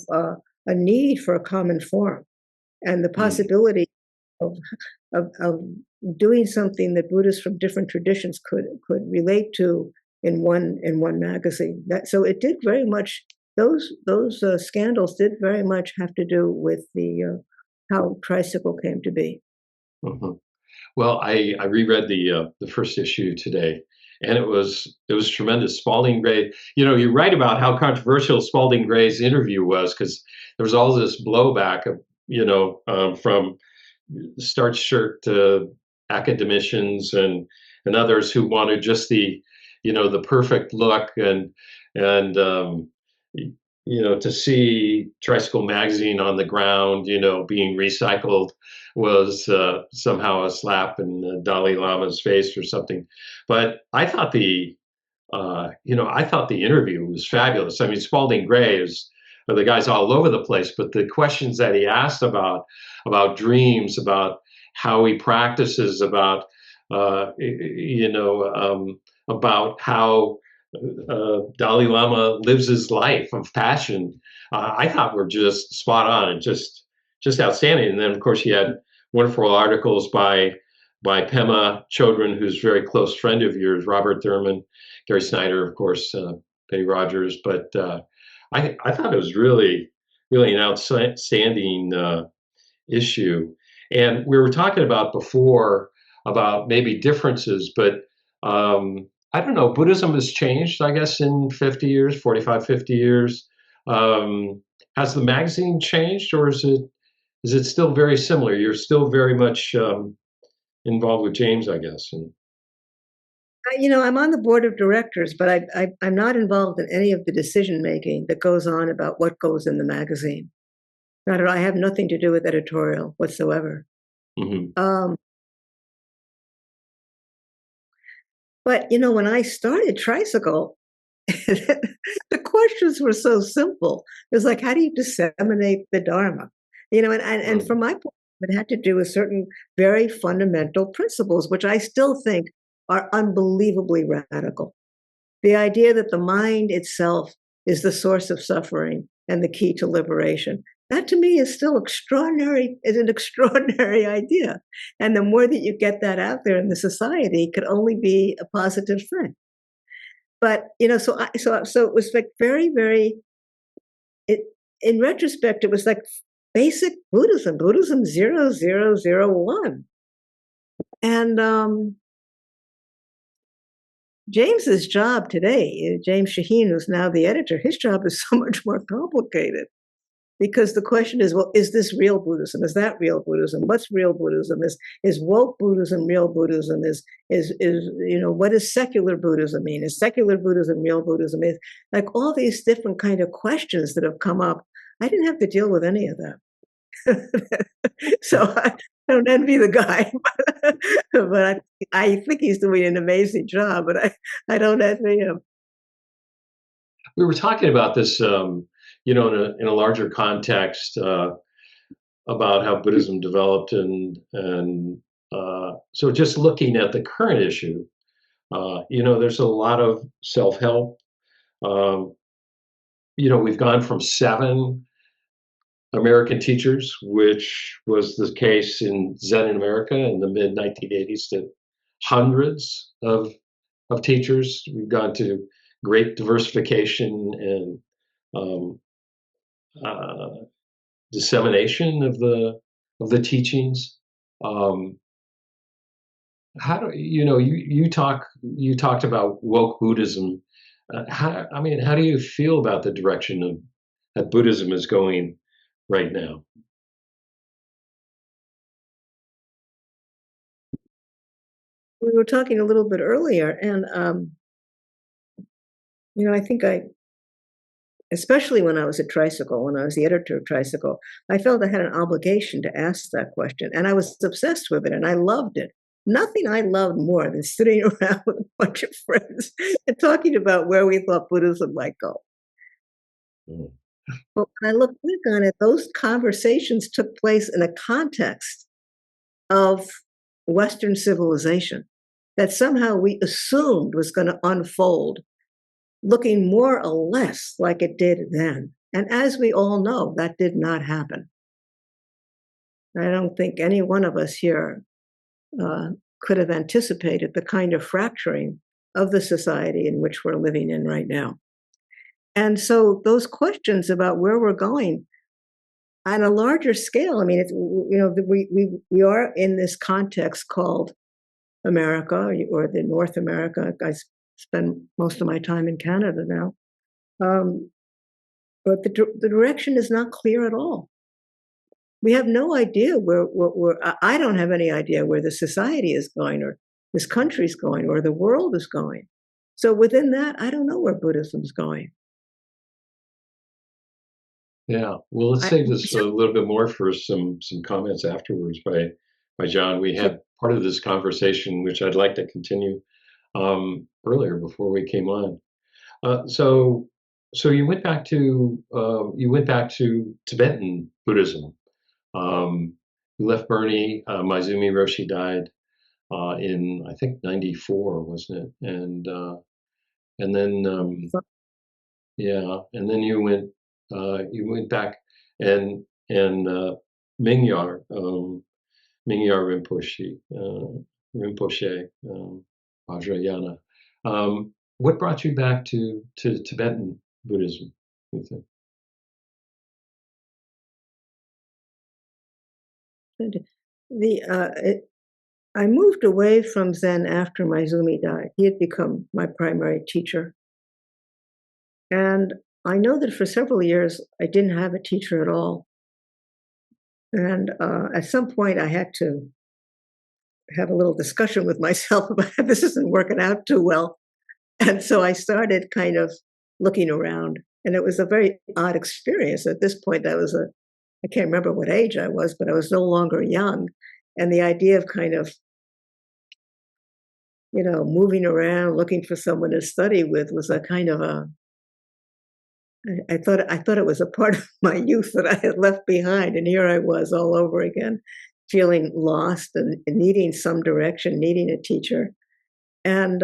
a need for a common forum and the possibility of doing something that Buddhists from different traditions could relate to in one magazine. So it did very much. Those scandals did very much have to do with how Tricycle came to be.
Mm-hmm. Well, I reread the first issue today, and it was tremendous. Spalding Gray, you write about how controversial Spalding Gray's interview was because there was all this blowback of from starched shirt to academicians and others who wanted just the the perfect look, and to see Tricycle magazine on the ground, being recycled was somehow a slap in the Dalai Lama's face or something. But I thought I thought the interview was fabulous. I mean, Spalding Gray are the guys all over the place, but the questions that he asked about dreams, about how he practices, about about how Dalai Lama lives his life of passion, I thought were just spot on and just outstanding. And then, of course, you had wonderful articles by Pema Chodron, who's a very close friend of yours, Robert Thurman, Gary Snyder, of course, Penny Rogers. But I thought it was really, really an outstanding issue. And we were talking about before about maybe differences, but I don't know, Buddhism has changed, I guess, in 50 years, 45, 50 years. Has the magazine changed, or is it still very similar? You're still very much involved with James, I guess. And
I'm on the board of directors, but I'm not involved in any of the decision making that goes on about what goes in the magazine. Not at all. I have nothing to do with editorial whatsoever.
Mm-hmm.
But when I started Tricycle, the questions were so simple. It was like, how do you disseminate the Dharma? And from my point, it had to do with certain very fundamental principles, which I still think are unbelievably radical. The idea that the mind itself is the source of suffering and the key to liberation. That to me is still an extraordinary idea. And the more that you get that out there in the society, it could only be a positive thing. But, so it was like very, very, in retrospect, it was like basic Buddhism 0001. And James's job today, James Shaheen, who's now the editor, his job is so much more complicated. Because the question is, well, is this real Buddhism? Is that real Buddhism? What's real Buddhism? Is woke Buddhism real Buddhism? What does secular Buddhism mean? Is secular Buddhism real Buddhism? Is like all these different kind of questions that have come up. I didn't have to deal with any of that. So I don't envy the guy, but I think he's doing an amazing job, but I don't envy him.
We were talking about this in a larger context about how Buddhism developed, and so just looking at the current issue, there's a lot of self-help. We've gone from 7 American teachers, which was the case in Zen in America in the mid 1980s, to hundreds of teachers. We've gone to great diversification and dissemination of the teachings. How do you talked about woke Buddhism? How do you feel about the direction that Buddhism is going right now?
We were talking a little bit earlier, and I think especially when I was at Tricycle, when I was the editor of Tricycle, I felt I had an obligation to ask that question. And I was obsessed with it, and I loved it. Nothing I loved more than sitting around with a bunch of friends and talking about where we thought Buddhism might go. But when I look back on it, those conversations took place in a context of Western civilization that somehow we assumed was going to unfold, looking more or less like it did then. And as we all know, that did not happen. I don't think any one of us here could have anticipated the kind of fracturing of the society in which we're living in right now. And so those questions about where we're going on a larger scale, I mean, it's, we are in this context called America, or the North America. I spend most of my time in Canada now. But the direction is not clear at all. We have no idea where I don't have any idea where the society is going, or this country is going, or the world is going. So within that, I don't know where Buddhism's going.
Yeah. Well, let's save this a little bit more for some comments afterwards by Jon. We
Sure.
had part of this conversation which I'd like to continue earlier before we came on. So you went back to Tibetan Buddhism. You left Burnie. Maizumi Roshi died in I think '94, wasn't it? And then yeah, and then you went back and Mingyur Mingyur Rinpoche Vajrayana. What brought you back to Tibetan Buddhism, you think?
I moved away from Zen after Maizumi died. He had become my primary teacher. And I know that for several years, I didn't have a teacher at all. And at some point, I had to have a little discussion with myself about this isn't working out too well. And so I started kind of looking around. And it was a very odd experience. At this point, I can't remember what age I was, but I was no longer young. And the idea of kind of, moving around, looking for someone to study with was a kind of I thought it was a part of my youth that I had left behind. And here I was all over again, feeling lost and needing some direction, needing a teacher. And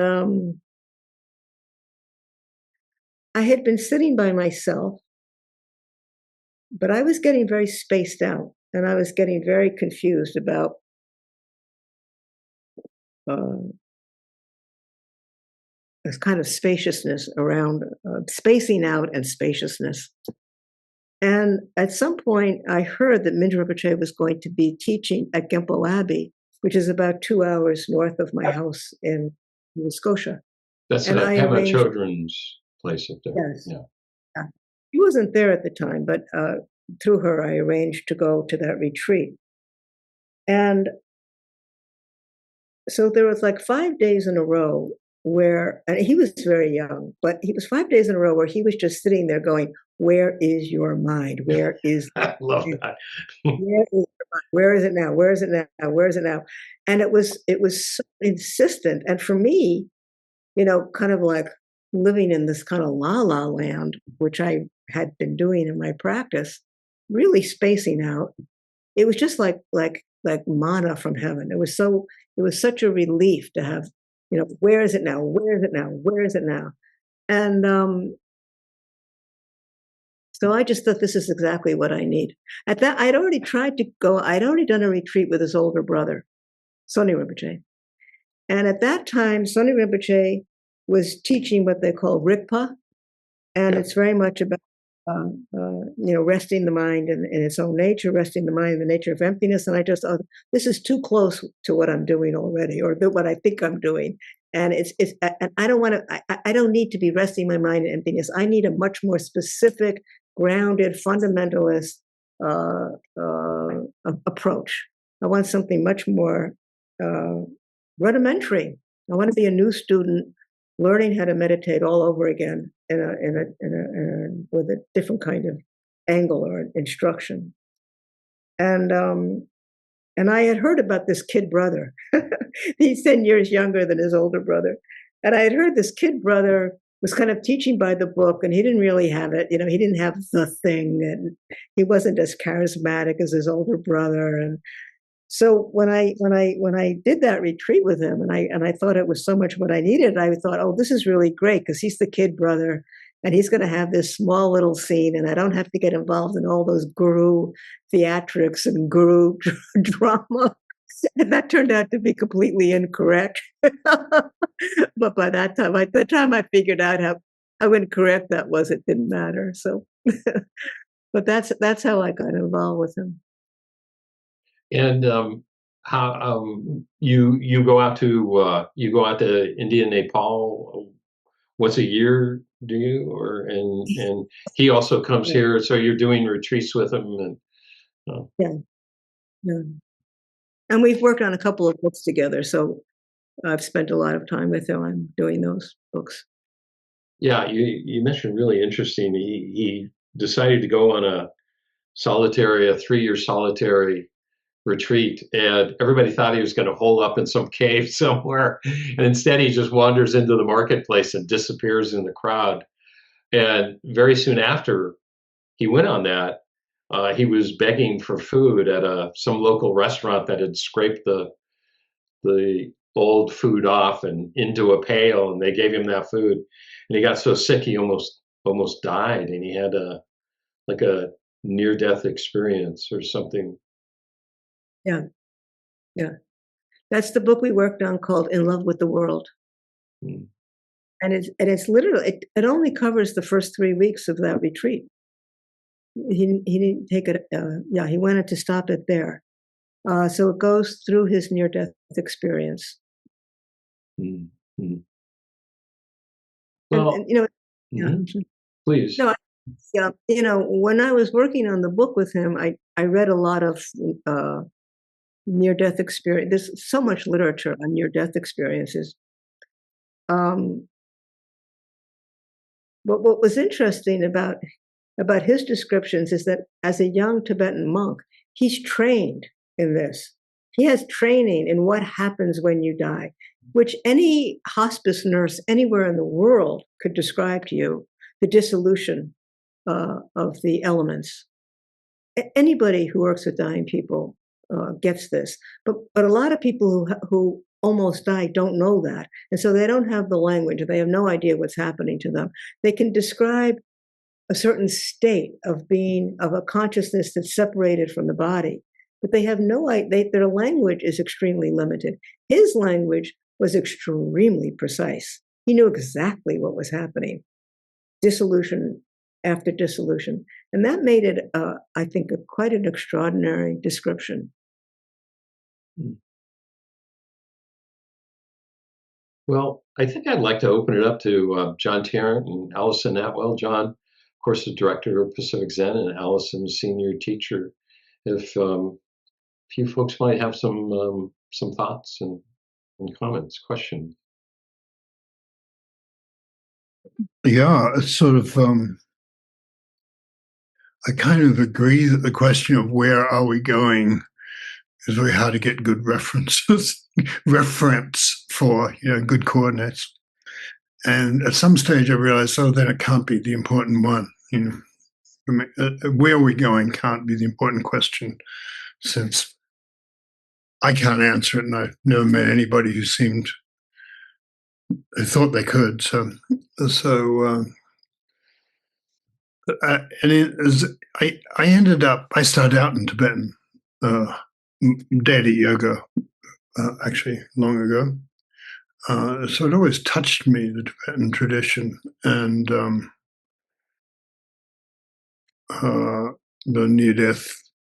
I had been sitting by myself, but I was getting very spaced out and I was getting very confused about this kind of spaciousness around spacing out and spaciousness. And at some point, I heard that Mingyur Rinpoche was going to be teaching at Gempo Abbey, which is about 2 hours north of my house in Nova Scotia.
That's
and I
Pema
arranged,
Children's place up there.
yes,
Yeah.
yeah. She wasn't there at the time, but through her, I arranged to go to that retreat. And so there was like 5 days in a row where, and he was very young, but he was 5 days in a row where he was just sitting there going, "Where is your mind? Where is
I love that.
where is it now? Where is it now? Where is it now?" And it was so insistent. And for me, kind of like living in this kind of la la land, which I had been doing in my practice, really spacing out. It was just like manna from heaven. It was such a relief to have, where is it now? Where is it now? Where is it now? And so I just thought this is exactly what I need. At that, I'd already done a retreat with his older brother, Sonny Rinpoche. And at that time, Sonny Rinpoche was teaching what they call Rigpa, and it's very much about, resting the mind in its own nature, resting the mind in the nature of emptiness. And I just thought, this is too close to what I'm doing already, or what I think I'm doing. And and I don't need to be resting my mind in emptiness. I need a much more specific, grounded, fundamentalist approach. I want something much more rudimentary. I want to be a new student learning how to meditate all over again with a different kind of angle or instruction. And I had heard about this kid brother. He's 10 years younger than his older brother. And I had heard this kid brother was kind of teaching by the book, and he didn't really have it. He didn't have the thing, and he wasn't as charismatic as his older brother. And so when I did that retreat with him, and I thought it was so much what I needed, I thought, oh, this is really great because he's the kid brother, and he's going to have this small little scene, and I don't have to get involved in all those guru theatrics and guru drama. And that turned out to be completely incorrect. But by the time I figured out how incorrect that was, it didn't matter. So, but that's how I got involved with him.
And how you go out to India, Nepal once a year, do you? And he also comes here, so you're doing retreats with him, and
yeah. And we've worked on a couple of books together. So I've spent a lot of time with him. I'm doing those books.
Yeah, you mentioned really interesting. He decided to go on a 3-year solitary retreat, and everybody thought he was going to hole up in some cave somewhere, and instead he just wanders into the marketplace and disappears in the crowd. And very soon after he went on that, he was begging for food at some local restaurant that had scraped the old food off and into a pail, and they gave him that food, and he got so sick he almost died, and he had a near death experience or something.
Yeah, yeah. That's the book we worked on called In Love with the World.
Mm.
And it's literally, it only covers the first 3 weeks of that retreat. He didn't take it, he wanted to stop it there. So it goes through his near-death experience.
Mm. Mm.
And,
Well,
yeah.
please.
No, when I was working on the book with him, I read a lot of near-death experience. There's so much literature on near-death experiences. What was interesting about his descriptions is that as a young Tibetan monk, he's trained in this. He has training in what happens when you die, which any hospice nurse anywhere in the world could describe to you, the dissolution of the elements. Anybody who works with dying people gets this, but a lot of people who almost die don't know that, and so they don't have the language. They have no idea what's happening to them. They can describe a certain state of a consciousness that's separated from the body, but they have no idea. Their language is extremely limited. His language was extremely precise. He knew exactly what was happening, dissolution after dissolution, and that made it, I think, quite an extraordinary description.
Well, I think I'd like to open it up to John Tarrant and Allison Atwell. John, of course, the director of Pacific Zen, and Allison, senior teacher. If you folks might have some thoughts and comments, questions.
Yeah, it's sort of. I kind of agree that the question of where are we going is very hard to get good references, reference for, good coordinates. And at some stage I realized, then it can't be the important one. Where are we going can't be the important question, since I can't answer it, and I've never met anybody who thought they could. I started out in Tibetan deity yoga, actually long ago. So it always touched me, the Tibetan tradition, and the near-death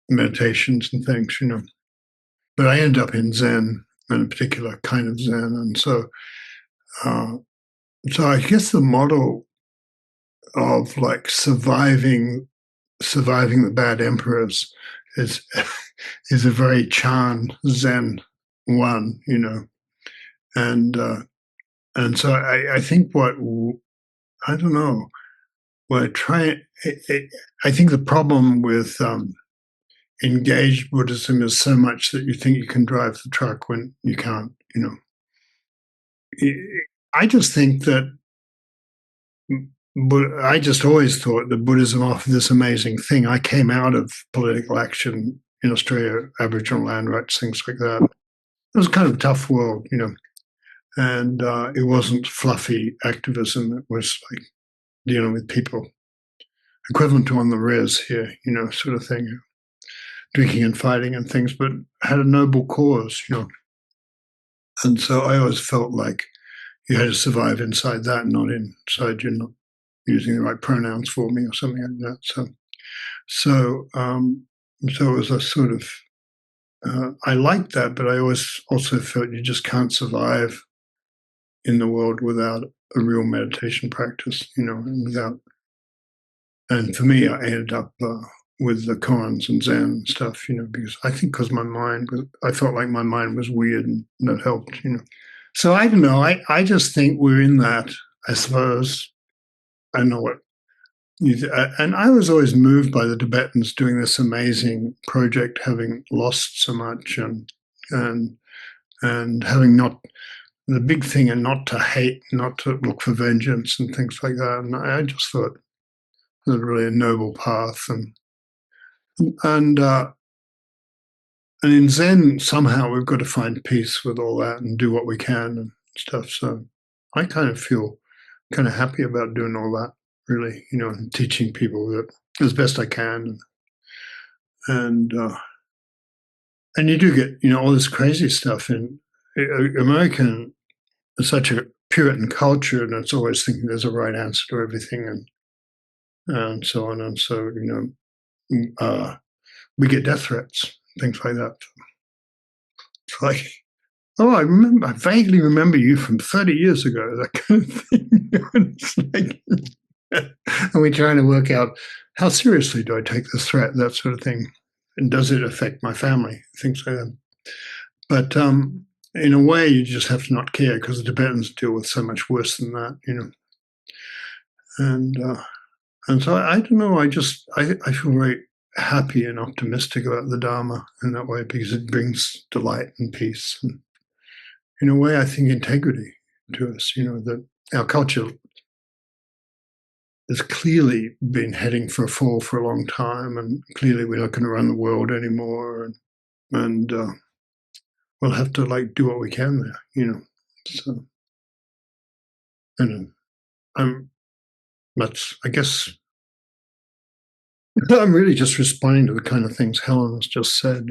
meditations and things, But I ended up in Zen, and a particular kind of Zen, and so I guess the model of like surviving the bad emperors is a very Chan Zen one, and so I think I don't know. I think the problem with engaged Buddhism is so much that you think you can drive the truck when you can't. I just think that. But I just always thought that Buddhism offered this amazing thing. I came out of political action in Australia, Aboriginal land rights, things like that. It was kind of a tough world, and it wasn't fluffy activism. It was like dealing with people, equivalent to on the res here, sort of thing, drinking and fighting and things, but had a noble cause, And so I always felt like you had to survive inside that, not inside you're not using the right pronouns for me or something like that. So it was a sort of, I liked that, but I always also felt you just can't survive in the world without a real meditation practice, and for me, I ended up with the koans and Zen and stuff, because I think I felt like my mind was weird, and that helped, So I don't know. I just think we're in that, I suppose. I don't know what. And I was always moved by the Tibetans doing this amazing project, having lost so much and having not the big thing and not to hate, not to look for vengeance and things like that. And I just thought it was really a noble path. And in Zen, somehow we've got to find peace with all that and do what we can and stuff. So I kind of feel kind of happy about doing all that, really, and teaching people that as best I can. And you do get, all this crazy stuff in American, such a Puritan culture, and it's always thinking there's a right answer to everything and so on. And so, we get death threats, things like that. It's like, oh, I vaguely remember you from 30 years ago, that kind of thing. It's like, and we're trying to work out how seriously do I take this threat, that sort of thing. And does it affect my family, things like that. But in a way, you just have to not care because the Tibetans deal with so much worse than that, And so I don't know, I feel very happy and optimistic about the Dharma in that way because it brings delight and peace. And in a way, I think integrity to us, that our culture has clearly been heading for a fall for a long time, and clearly we're not going to run the world anymore, and we'll have to do what we can there, So, I guess I'm really just responding to the kind of things Helen has just said,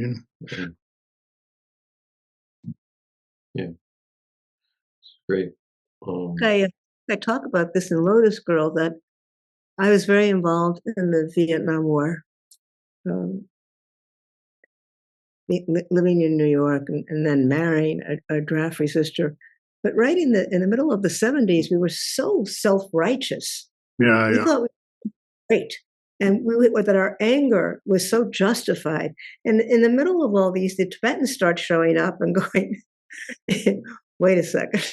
Yeah, great.
I talk about this in Lotus Girl that I was very involved in the Vietnam War, living in New York and then marrying a draft free sister. But right in the middle of the 70s, we were so self-righteous.
Yeah,
we thought we were great. And that our anger was so justified. And in the middle of all these, the Tibetans start showing up and going, wait a second.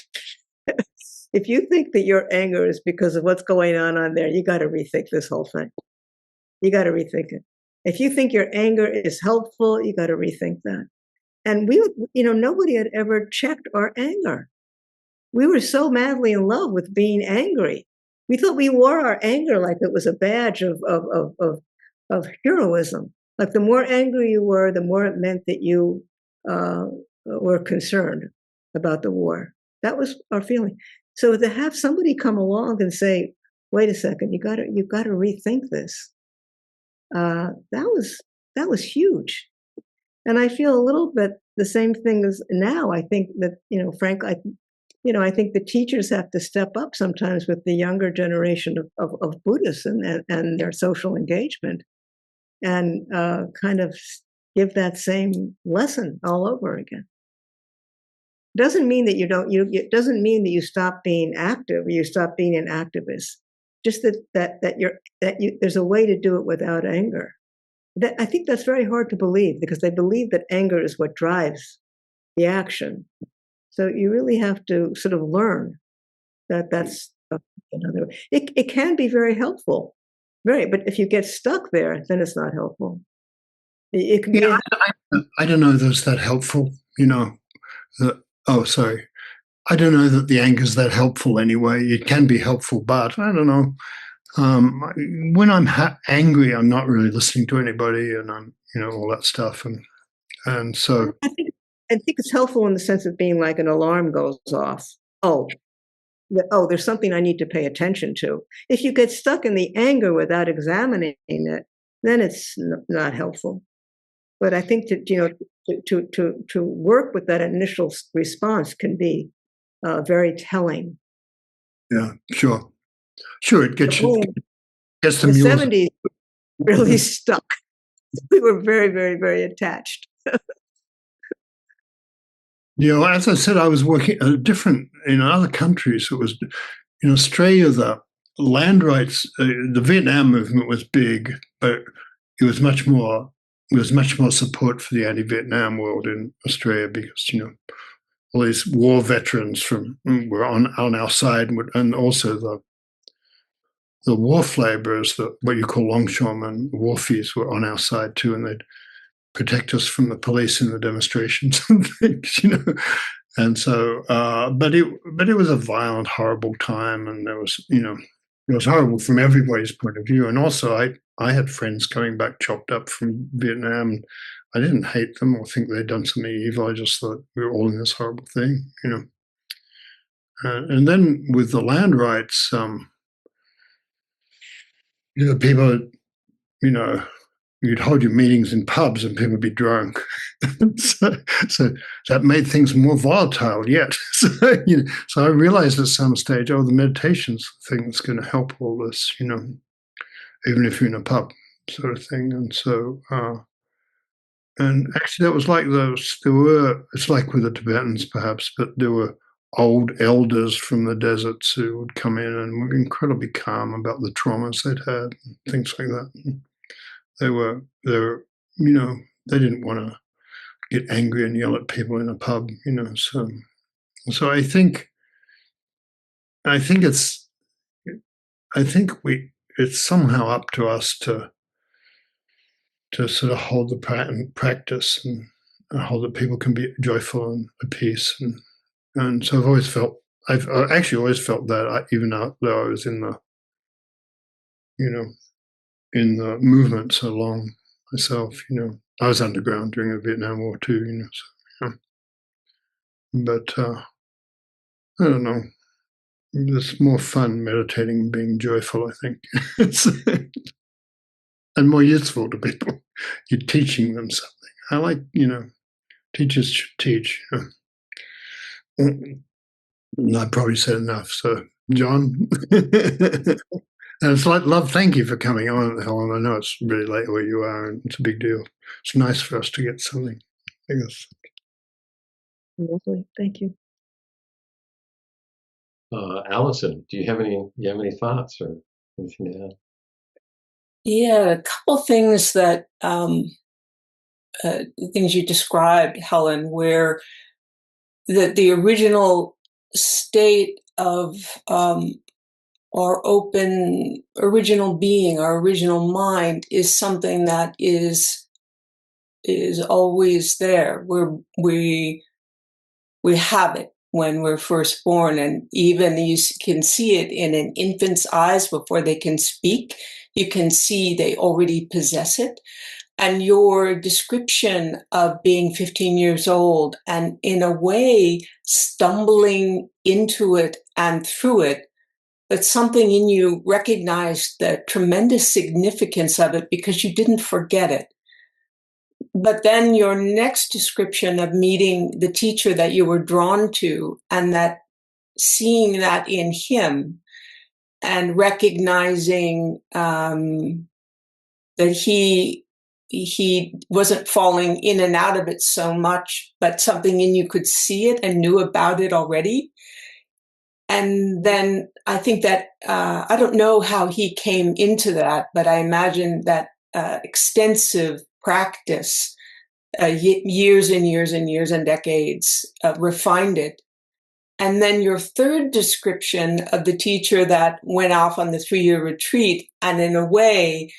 If you think that your anger is because of what's going on there, you got to rethink this whole thing. You got to rethink it. If you think your anger is helpful, you got to rethink that. And nobody had ever checked our anger. We were so madly in love with being angry. We thought we wore our anger like it was a badge of heroism. Like the more angry you were, the more it meant that you were concerned about the war. That was our feeling. So to have somebody come along and say, "Wait a second, you got to rethink this," that was huge. And I feel a little bit the same thing as now. I think that Frank, I think the teachers have to step up sometimes with the younger generation of Buddhists and their social engagement, and kind of give that same lesson all over again. Doesn't mean that it doesn't mean that you stop being active or you stop being an activist. Just there's a way to do it without anger. I think that's very hard to believe because they believe that anger is what drives the action. So you really have to sort of learn that that's another way. It can be very helpful, but if you get stuck there, then it's not helpful. It can be.
I don't know that's that helpful. Sorry. I don't know that the anger is that helpful anyway. It can be helpful, but I don't know. When I'm angry, I'm not really listening to anybody, and I'm, all that stuff, and so.
I think it's helpful in the sense of being like an alarm goes off. There's something I need to pay attention to. If you get stuck in the anger without examining it, then it's not helpful. But I think to work with that initial response can be very telling.
Yeah, sure. It gets you.
The 70s really stuck. We were very, very, very attached.
As I said, I was working in other countries. It was in Australia, the land rights, the Vietnam movement was big, but it was much more support for the anti-Vietnam world in Australia because, all these war veterans were on our side, and also the wharf laborers, what you call longshoremen, wharfies, were on our side too, and they'd protect us from the police in the demonstrations and things, And so, but it was a violent, horrible time, and there was, it was horrible from everybody's point of view. And also, I had friends coming back chopped up from Vietnam. I didn't hate them or think they'd done something evil. I just thought we were all in this horrible thing, And then with the land rights, people, you'd hold your meetings in pubs and people would be drunk. so that made things more volatile yet. So I realized at some stage, the meditation's thing that's going to help all this, even if you're in a pub sort of thing. And so, and actually that was like it's like with the Tibetans perhaps, but there were old elders from the deserts who would come in and were incredibly calm about the traumas they'd had and things like that. They were, they didn't want to get angry and yell at people in a pub, So I think it's somehow up to us to sort of hold the practice and hold that people can be joyful and at peace, and so I've actually always felt that, even though I was in the in the movement so long myself, I was underground during the Vietnam War too, so, but I don't know. It's more fun meditating and being joyful, I think, and more useful to people. You're teaching them something. I like, teachers should teach. I probably said enough. So, Jon. And it's like, thank you for coming on, Helen. I know it's really late where you are, and it's a big deal. It's nice for us to get something, I guess.
Lovely, thank you.
Allison, do you have any thoughts or anything to add?
Yeah, a couple things that things you described, Helen, where the original state of our open original being, our original mind, is something that is always there. We have it when we're first born, and even you can see it in an infant's eyes before they can speak. You can see they already possess it. And your description of being 15 years old and in a way stumbling into it and through it, that something in you recognized the tremendous significance of it because you didn't forget it. But then your next description of meeting the teacher that you were drawn to, and that seeing that in him and recognizing that he wasn't falling in and out of it so much, but something in you could see it and knew about it already. And then I think that, I don't know how he came into that, but I imagine that extensive practice, years and years and years and decades, refined it. And then your third description of the teacher that went off on the 3-year retreat, and in a way,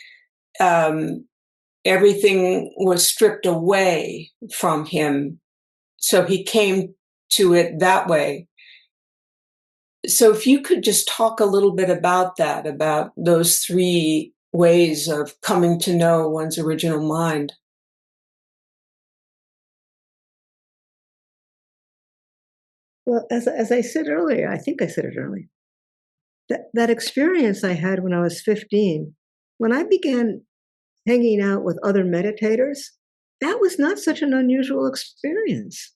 everything was stripped away from him. So he came to it that way. So if you could just talk a little bit about that, about those 3 ways of coming to know one's original mind.
Well, as I said earlier, I think I said it earlier, that experience I had when I was 15, when I began hanging out with other meditators, that was not such an unusual experience.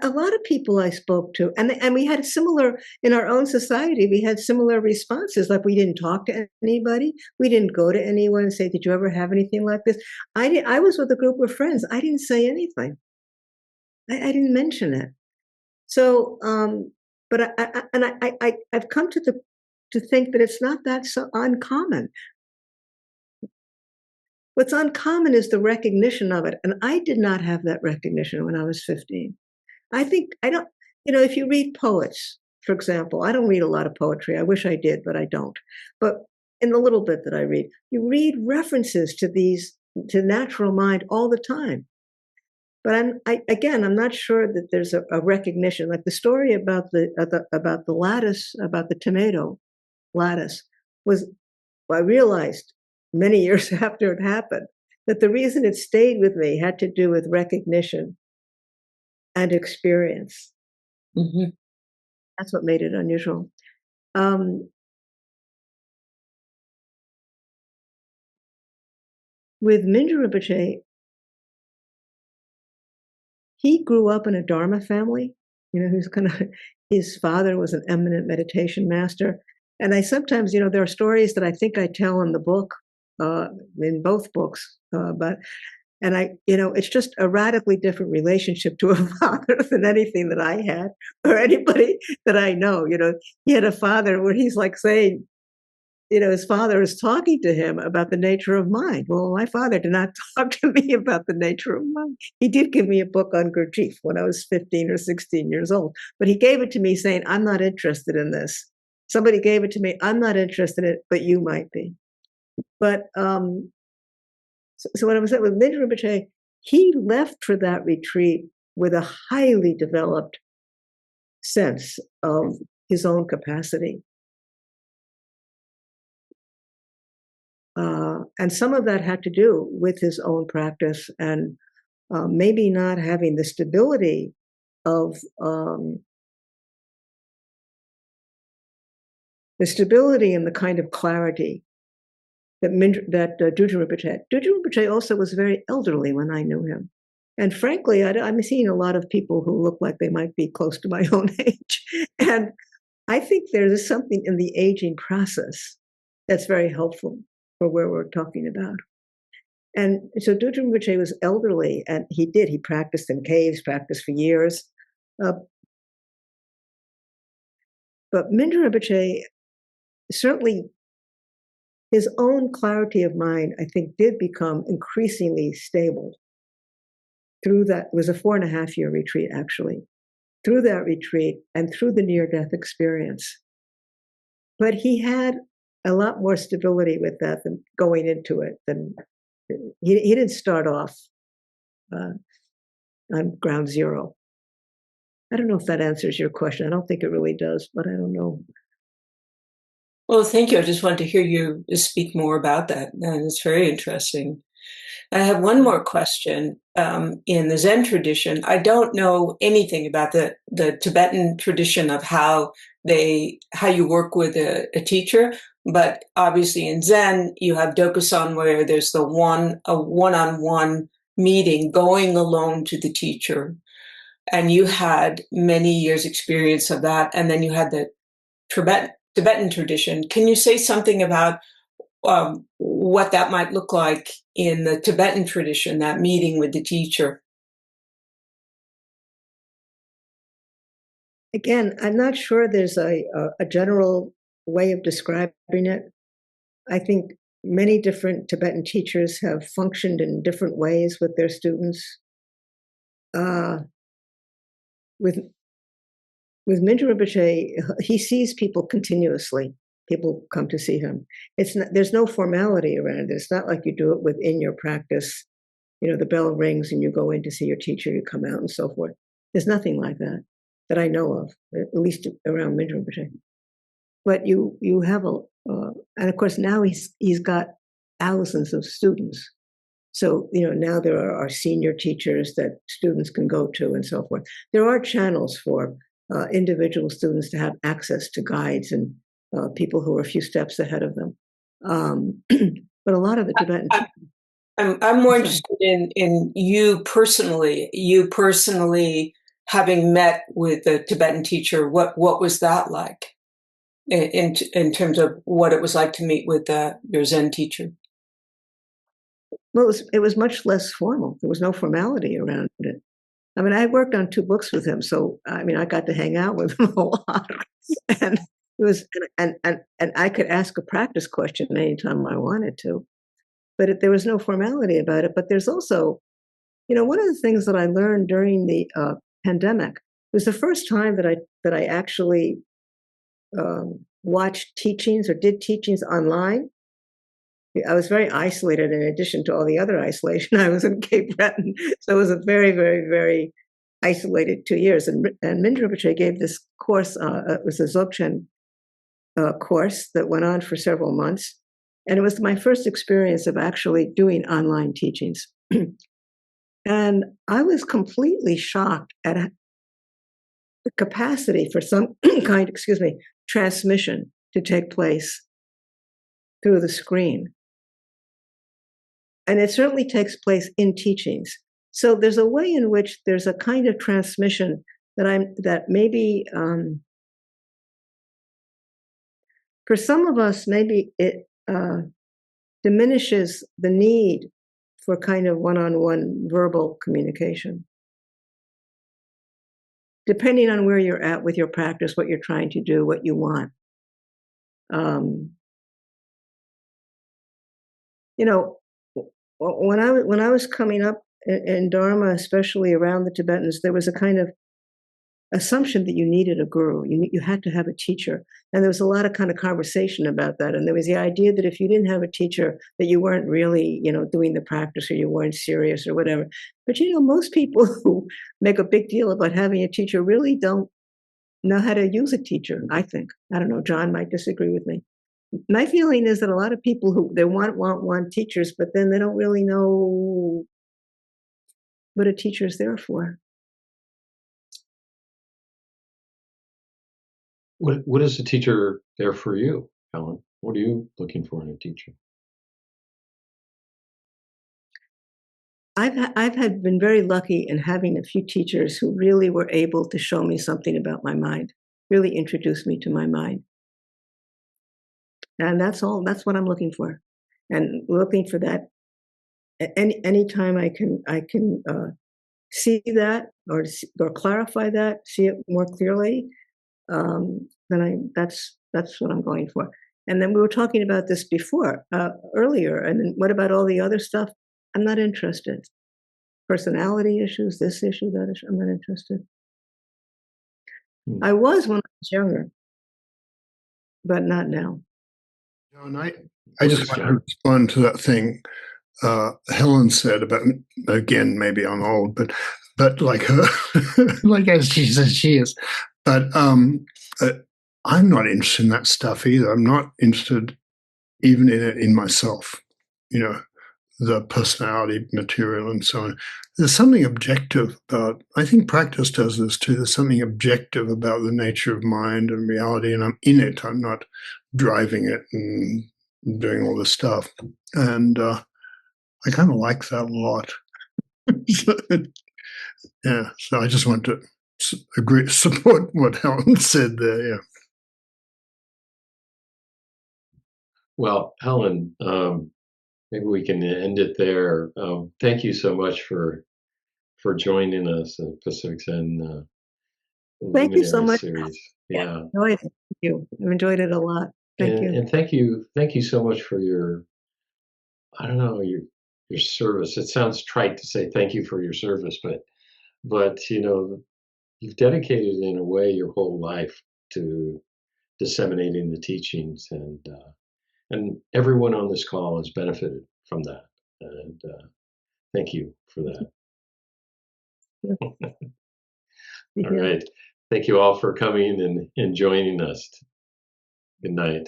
A lot of people I spoke to, and we had similar, in our own society, we had similar responses. Like, we didn't talk to anybody. We didn't go to anyone and say, did you ever have anything like this? I was with a group of friends. I didn't say anything. I didn't mention it. So, but I've come to think that it's not that so uncommon. What's uncommon is the recognition of it. And I did not have that recognition when I was 15. I think, I don't, if you read poets, for example, I don't read a lot of poetry. I wish I did, but I don't. But in the little bit that I read, you read references to natural mind all the time. But I'm not sure that there's a recognition. Like the story about the lattice, about the tomato lattice, I realized many years after it happened that the reason it stayed with me had to do with recognition and experience.
Mm-hmm.
That's what made it unusual. With Mingyur Rinpoche, he grew up in a Dharma family, his father was an eminent meditation master. And I sometimes, there are stories that I think I tell in the book, in both books, it's just a radically different relationship to a father than anything that I had or anybody that I know. He had a father where he's like saying, his father is talking to him about the nature of mind. Well, my father did not talk to me about the nature of mind. He did give me a book on Gurdjieff when I was 15 or 16 years old, but he gave it to me saying, I'm not interested in this. Somebody gave it to me, I'm not interested in it, but you might be. But so what I was saying with Mingyur Rinpoche, he left for that retreat with a highly developed sense of his own capacity. And some of that had to do with his own practice and maybe not having the stability of and the kind of clarity that Dudjom Rinpoche had. Dudjom Rinpoche also was very elderly when I knew him. And frankly, I'm seeing a lot of people who look like they might be close to my own age. And I think there is something in the aging process that's very helpful for where we're talking about. And so Dudjom Rinpoche was elderly, and he practiced in caves, practiced for years. But Mingyur Rinpoche, certainly his own clarity of mind, I think, did become increasingly stable through that. It was a 4.5-year retreat, actually, through that retreat and through the near-death experience. But he had a lot more stability with that than going into it. Than he didn't start off on ground zero. I don't know if that answers your question. I don't think it really does, but I don't know.
Well, thank you. I just wanted to hear you speak more about that. And it's very interesting. I have one more question. In the Zen tradition, I don't know anything about the Tibetan tradition of how you work with a teacher, but obviously in Zen, you have Dokusan where there's a one-on-one meeting going alone to the teacher. And you had many years experience of that. And then you had the Tibetan tradition. Can you say something about what that might look like in the Tibetan tradition, that meeting with the teacher?
Again, I'm not sure there's a general way of describing it. I think many different Tibetan teachers have functioned in different ways with their students. With Mingyur Rinpoche, he sees people continuously. People come to see him. There's no formality around it. It's not like you do it within your practice. The bell rings and you go in to see your teacher, you come out and so forth. There's nothing like that I know of, at least around Mingyur Rinpoche. But you have and of course now he's got thousands of students. So, now there are senior teachers that students can go to and so forth. There are channels for individual students to have access to guides and people who are a few steps ahead of them. But a lot of the Tibetan
I'm more interested in you personally having met with a Tibetan teacher. What was that like in terms of what it was like to meet with your Zen teacher?
Well, it was much less formal. There was no formality around it. I mean, I worked on 2 books with him, so I got to hang out with him a lot, and it was and I could ask a practice question anytime I wanted to, but there was no formality about it. But there's also, one of the things that I learned during the pandemic was the first time that I actually watched teachings or did teachings online. I was very isolated in addition to all the other isolation. I was in Cape Breton. So it was a very, very, very isolated 2 years. And Mingyur Rinpoche gave this course, it was a Dzogchen course that went on for several months. And it was my first experience of actually doing online teachings. And I was completely shocked at the capacity for some kind, transmission to take place through the screen. And it certainly takes place in teachings. So there's a way in which there's a kind of transmission that maybe for some of us, maybe it diminishes the need for kind of one-on-one verbal communication. Depending on where you're at with your practice, what you're trying to do, what you want. You know, when I was coming up in Dharma, especially around the Tibetans, there was a kind of assumption that you needed a guru. You had to have a teacher. And there was a lot of kind of conversation about that. And there was the idea that if you didn't have a teacher, that you weren't really, doing the practice, or you weren't serious or whatever. But, most people who make a big deal about having a teacher really don't know how to use a teacher, I think. I don't know, John might disagree with me. My feeling is that a lot of people who they want teachers, but then they don't really know what a teacher is there for.
What is a teacher there for you, Helen? What are you looking for in a teacher?
I've been very lucky in having a few teachers who really were able to show me something about my mind, really introduce me to my mind. And that's what I'm looking for. And looking for that anytime I can see that or clarify that, see it more clearly, then that's what I'm going for. And then we were talking about this before, earlier. And then what about all the other stuff? I'm not interested. Personality issues, this issue, that issue, I'm not interested. I was when I was younger, but not now.
And I just want to respond to that thing Helen said about, again, maybe I'm old, but like her, like as she says she is. But I'm not interested in that stuff either. I'm not interested even in it in myself, the personality material and so on. There's something objective about, I think practice does this too, there's something objective about the nature of mind and reality, and I'm in it. I'm not driving it and doing all this stuff. And I kind of like that a lot. Yeah, so I just want to support what Helen said there, yeah.
Well, Helen, maybe we can end it there. Thank you so much for joining us in Pacific Zen
Thank you so
Luminary
much.
Series. Yeah.
Enjoyed it. Thank you. I've enjoyed it a lot. Thank you.
And thank you so much for your, I don't know, your service. It sounds trite to say thank you for your service, but you've dedicated in a way your whole life to disseminating the teachings, and everyone on this call has benefited from that. And thank you for that. All right. Thank you all for coming and joining us. Good night.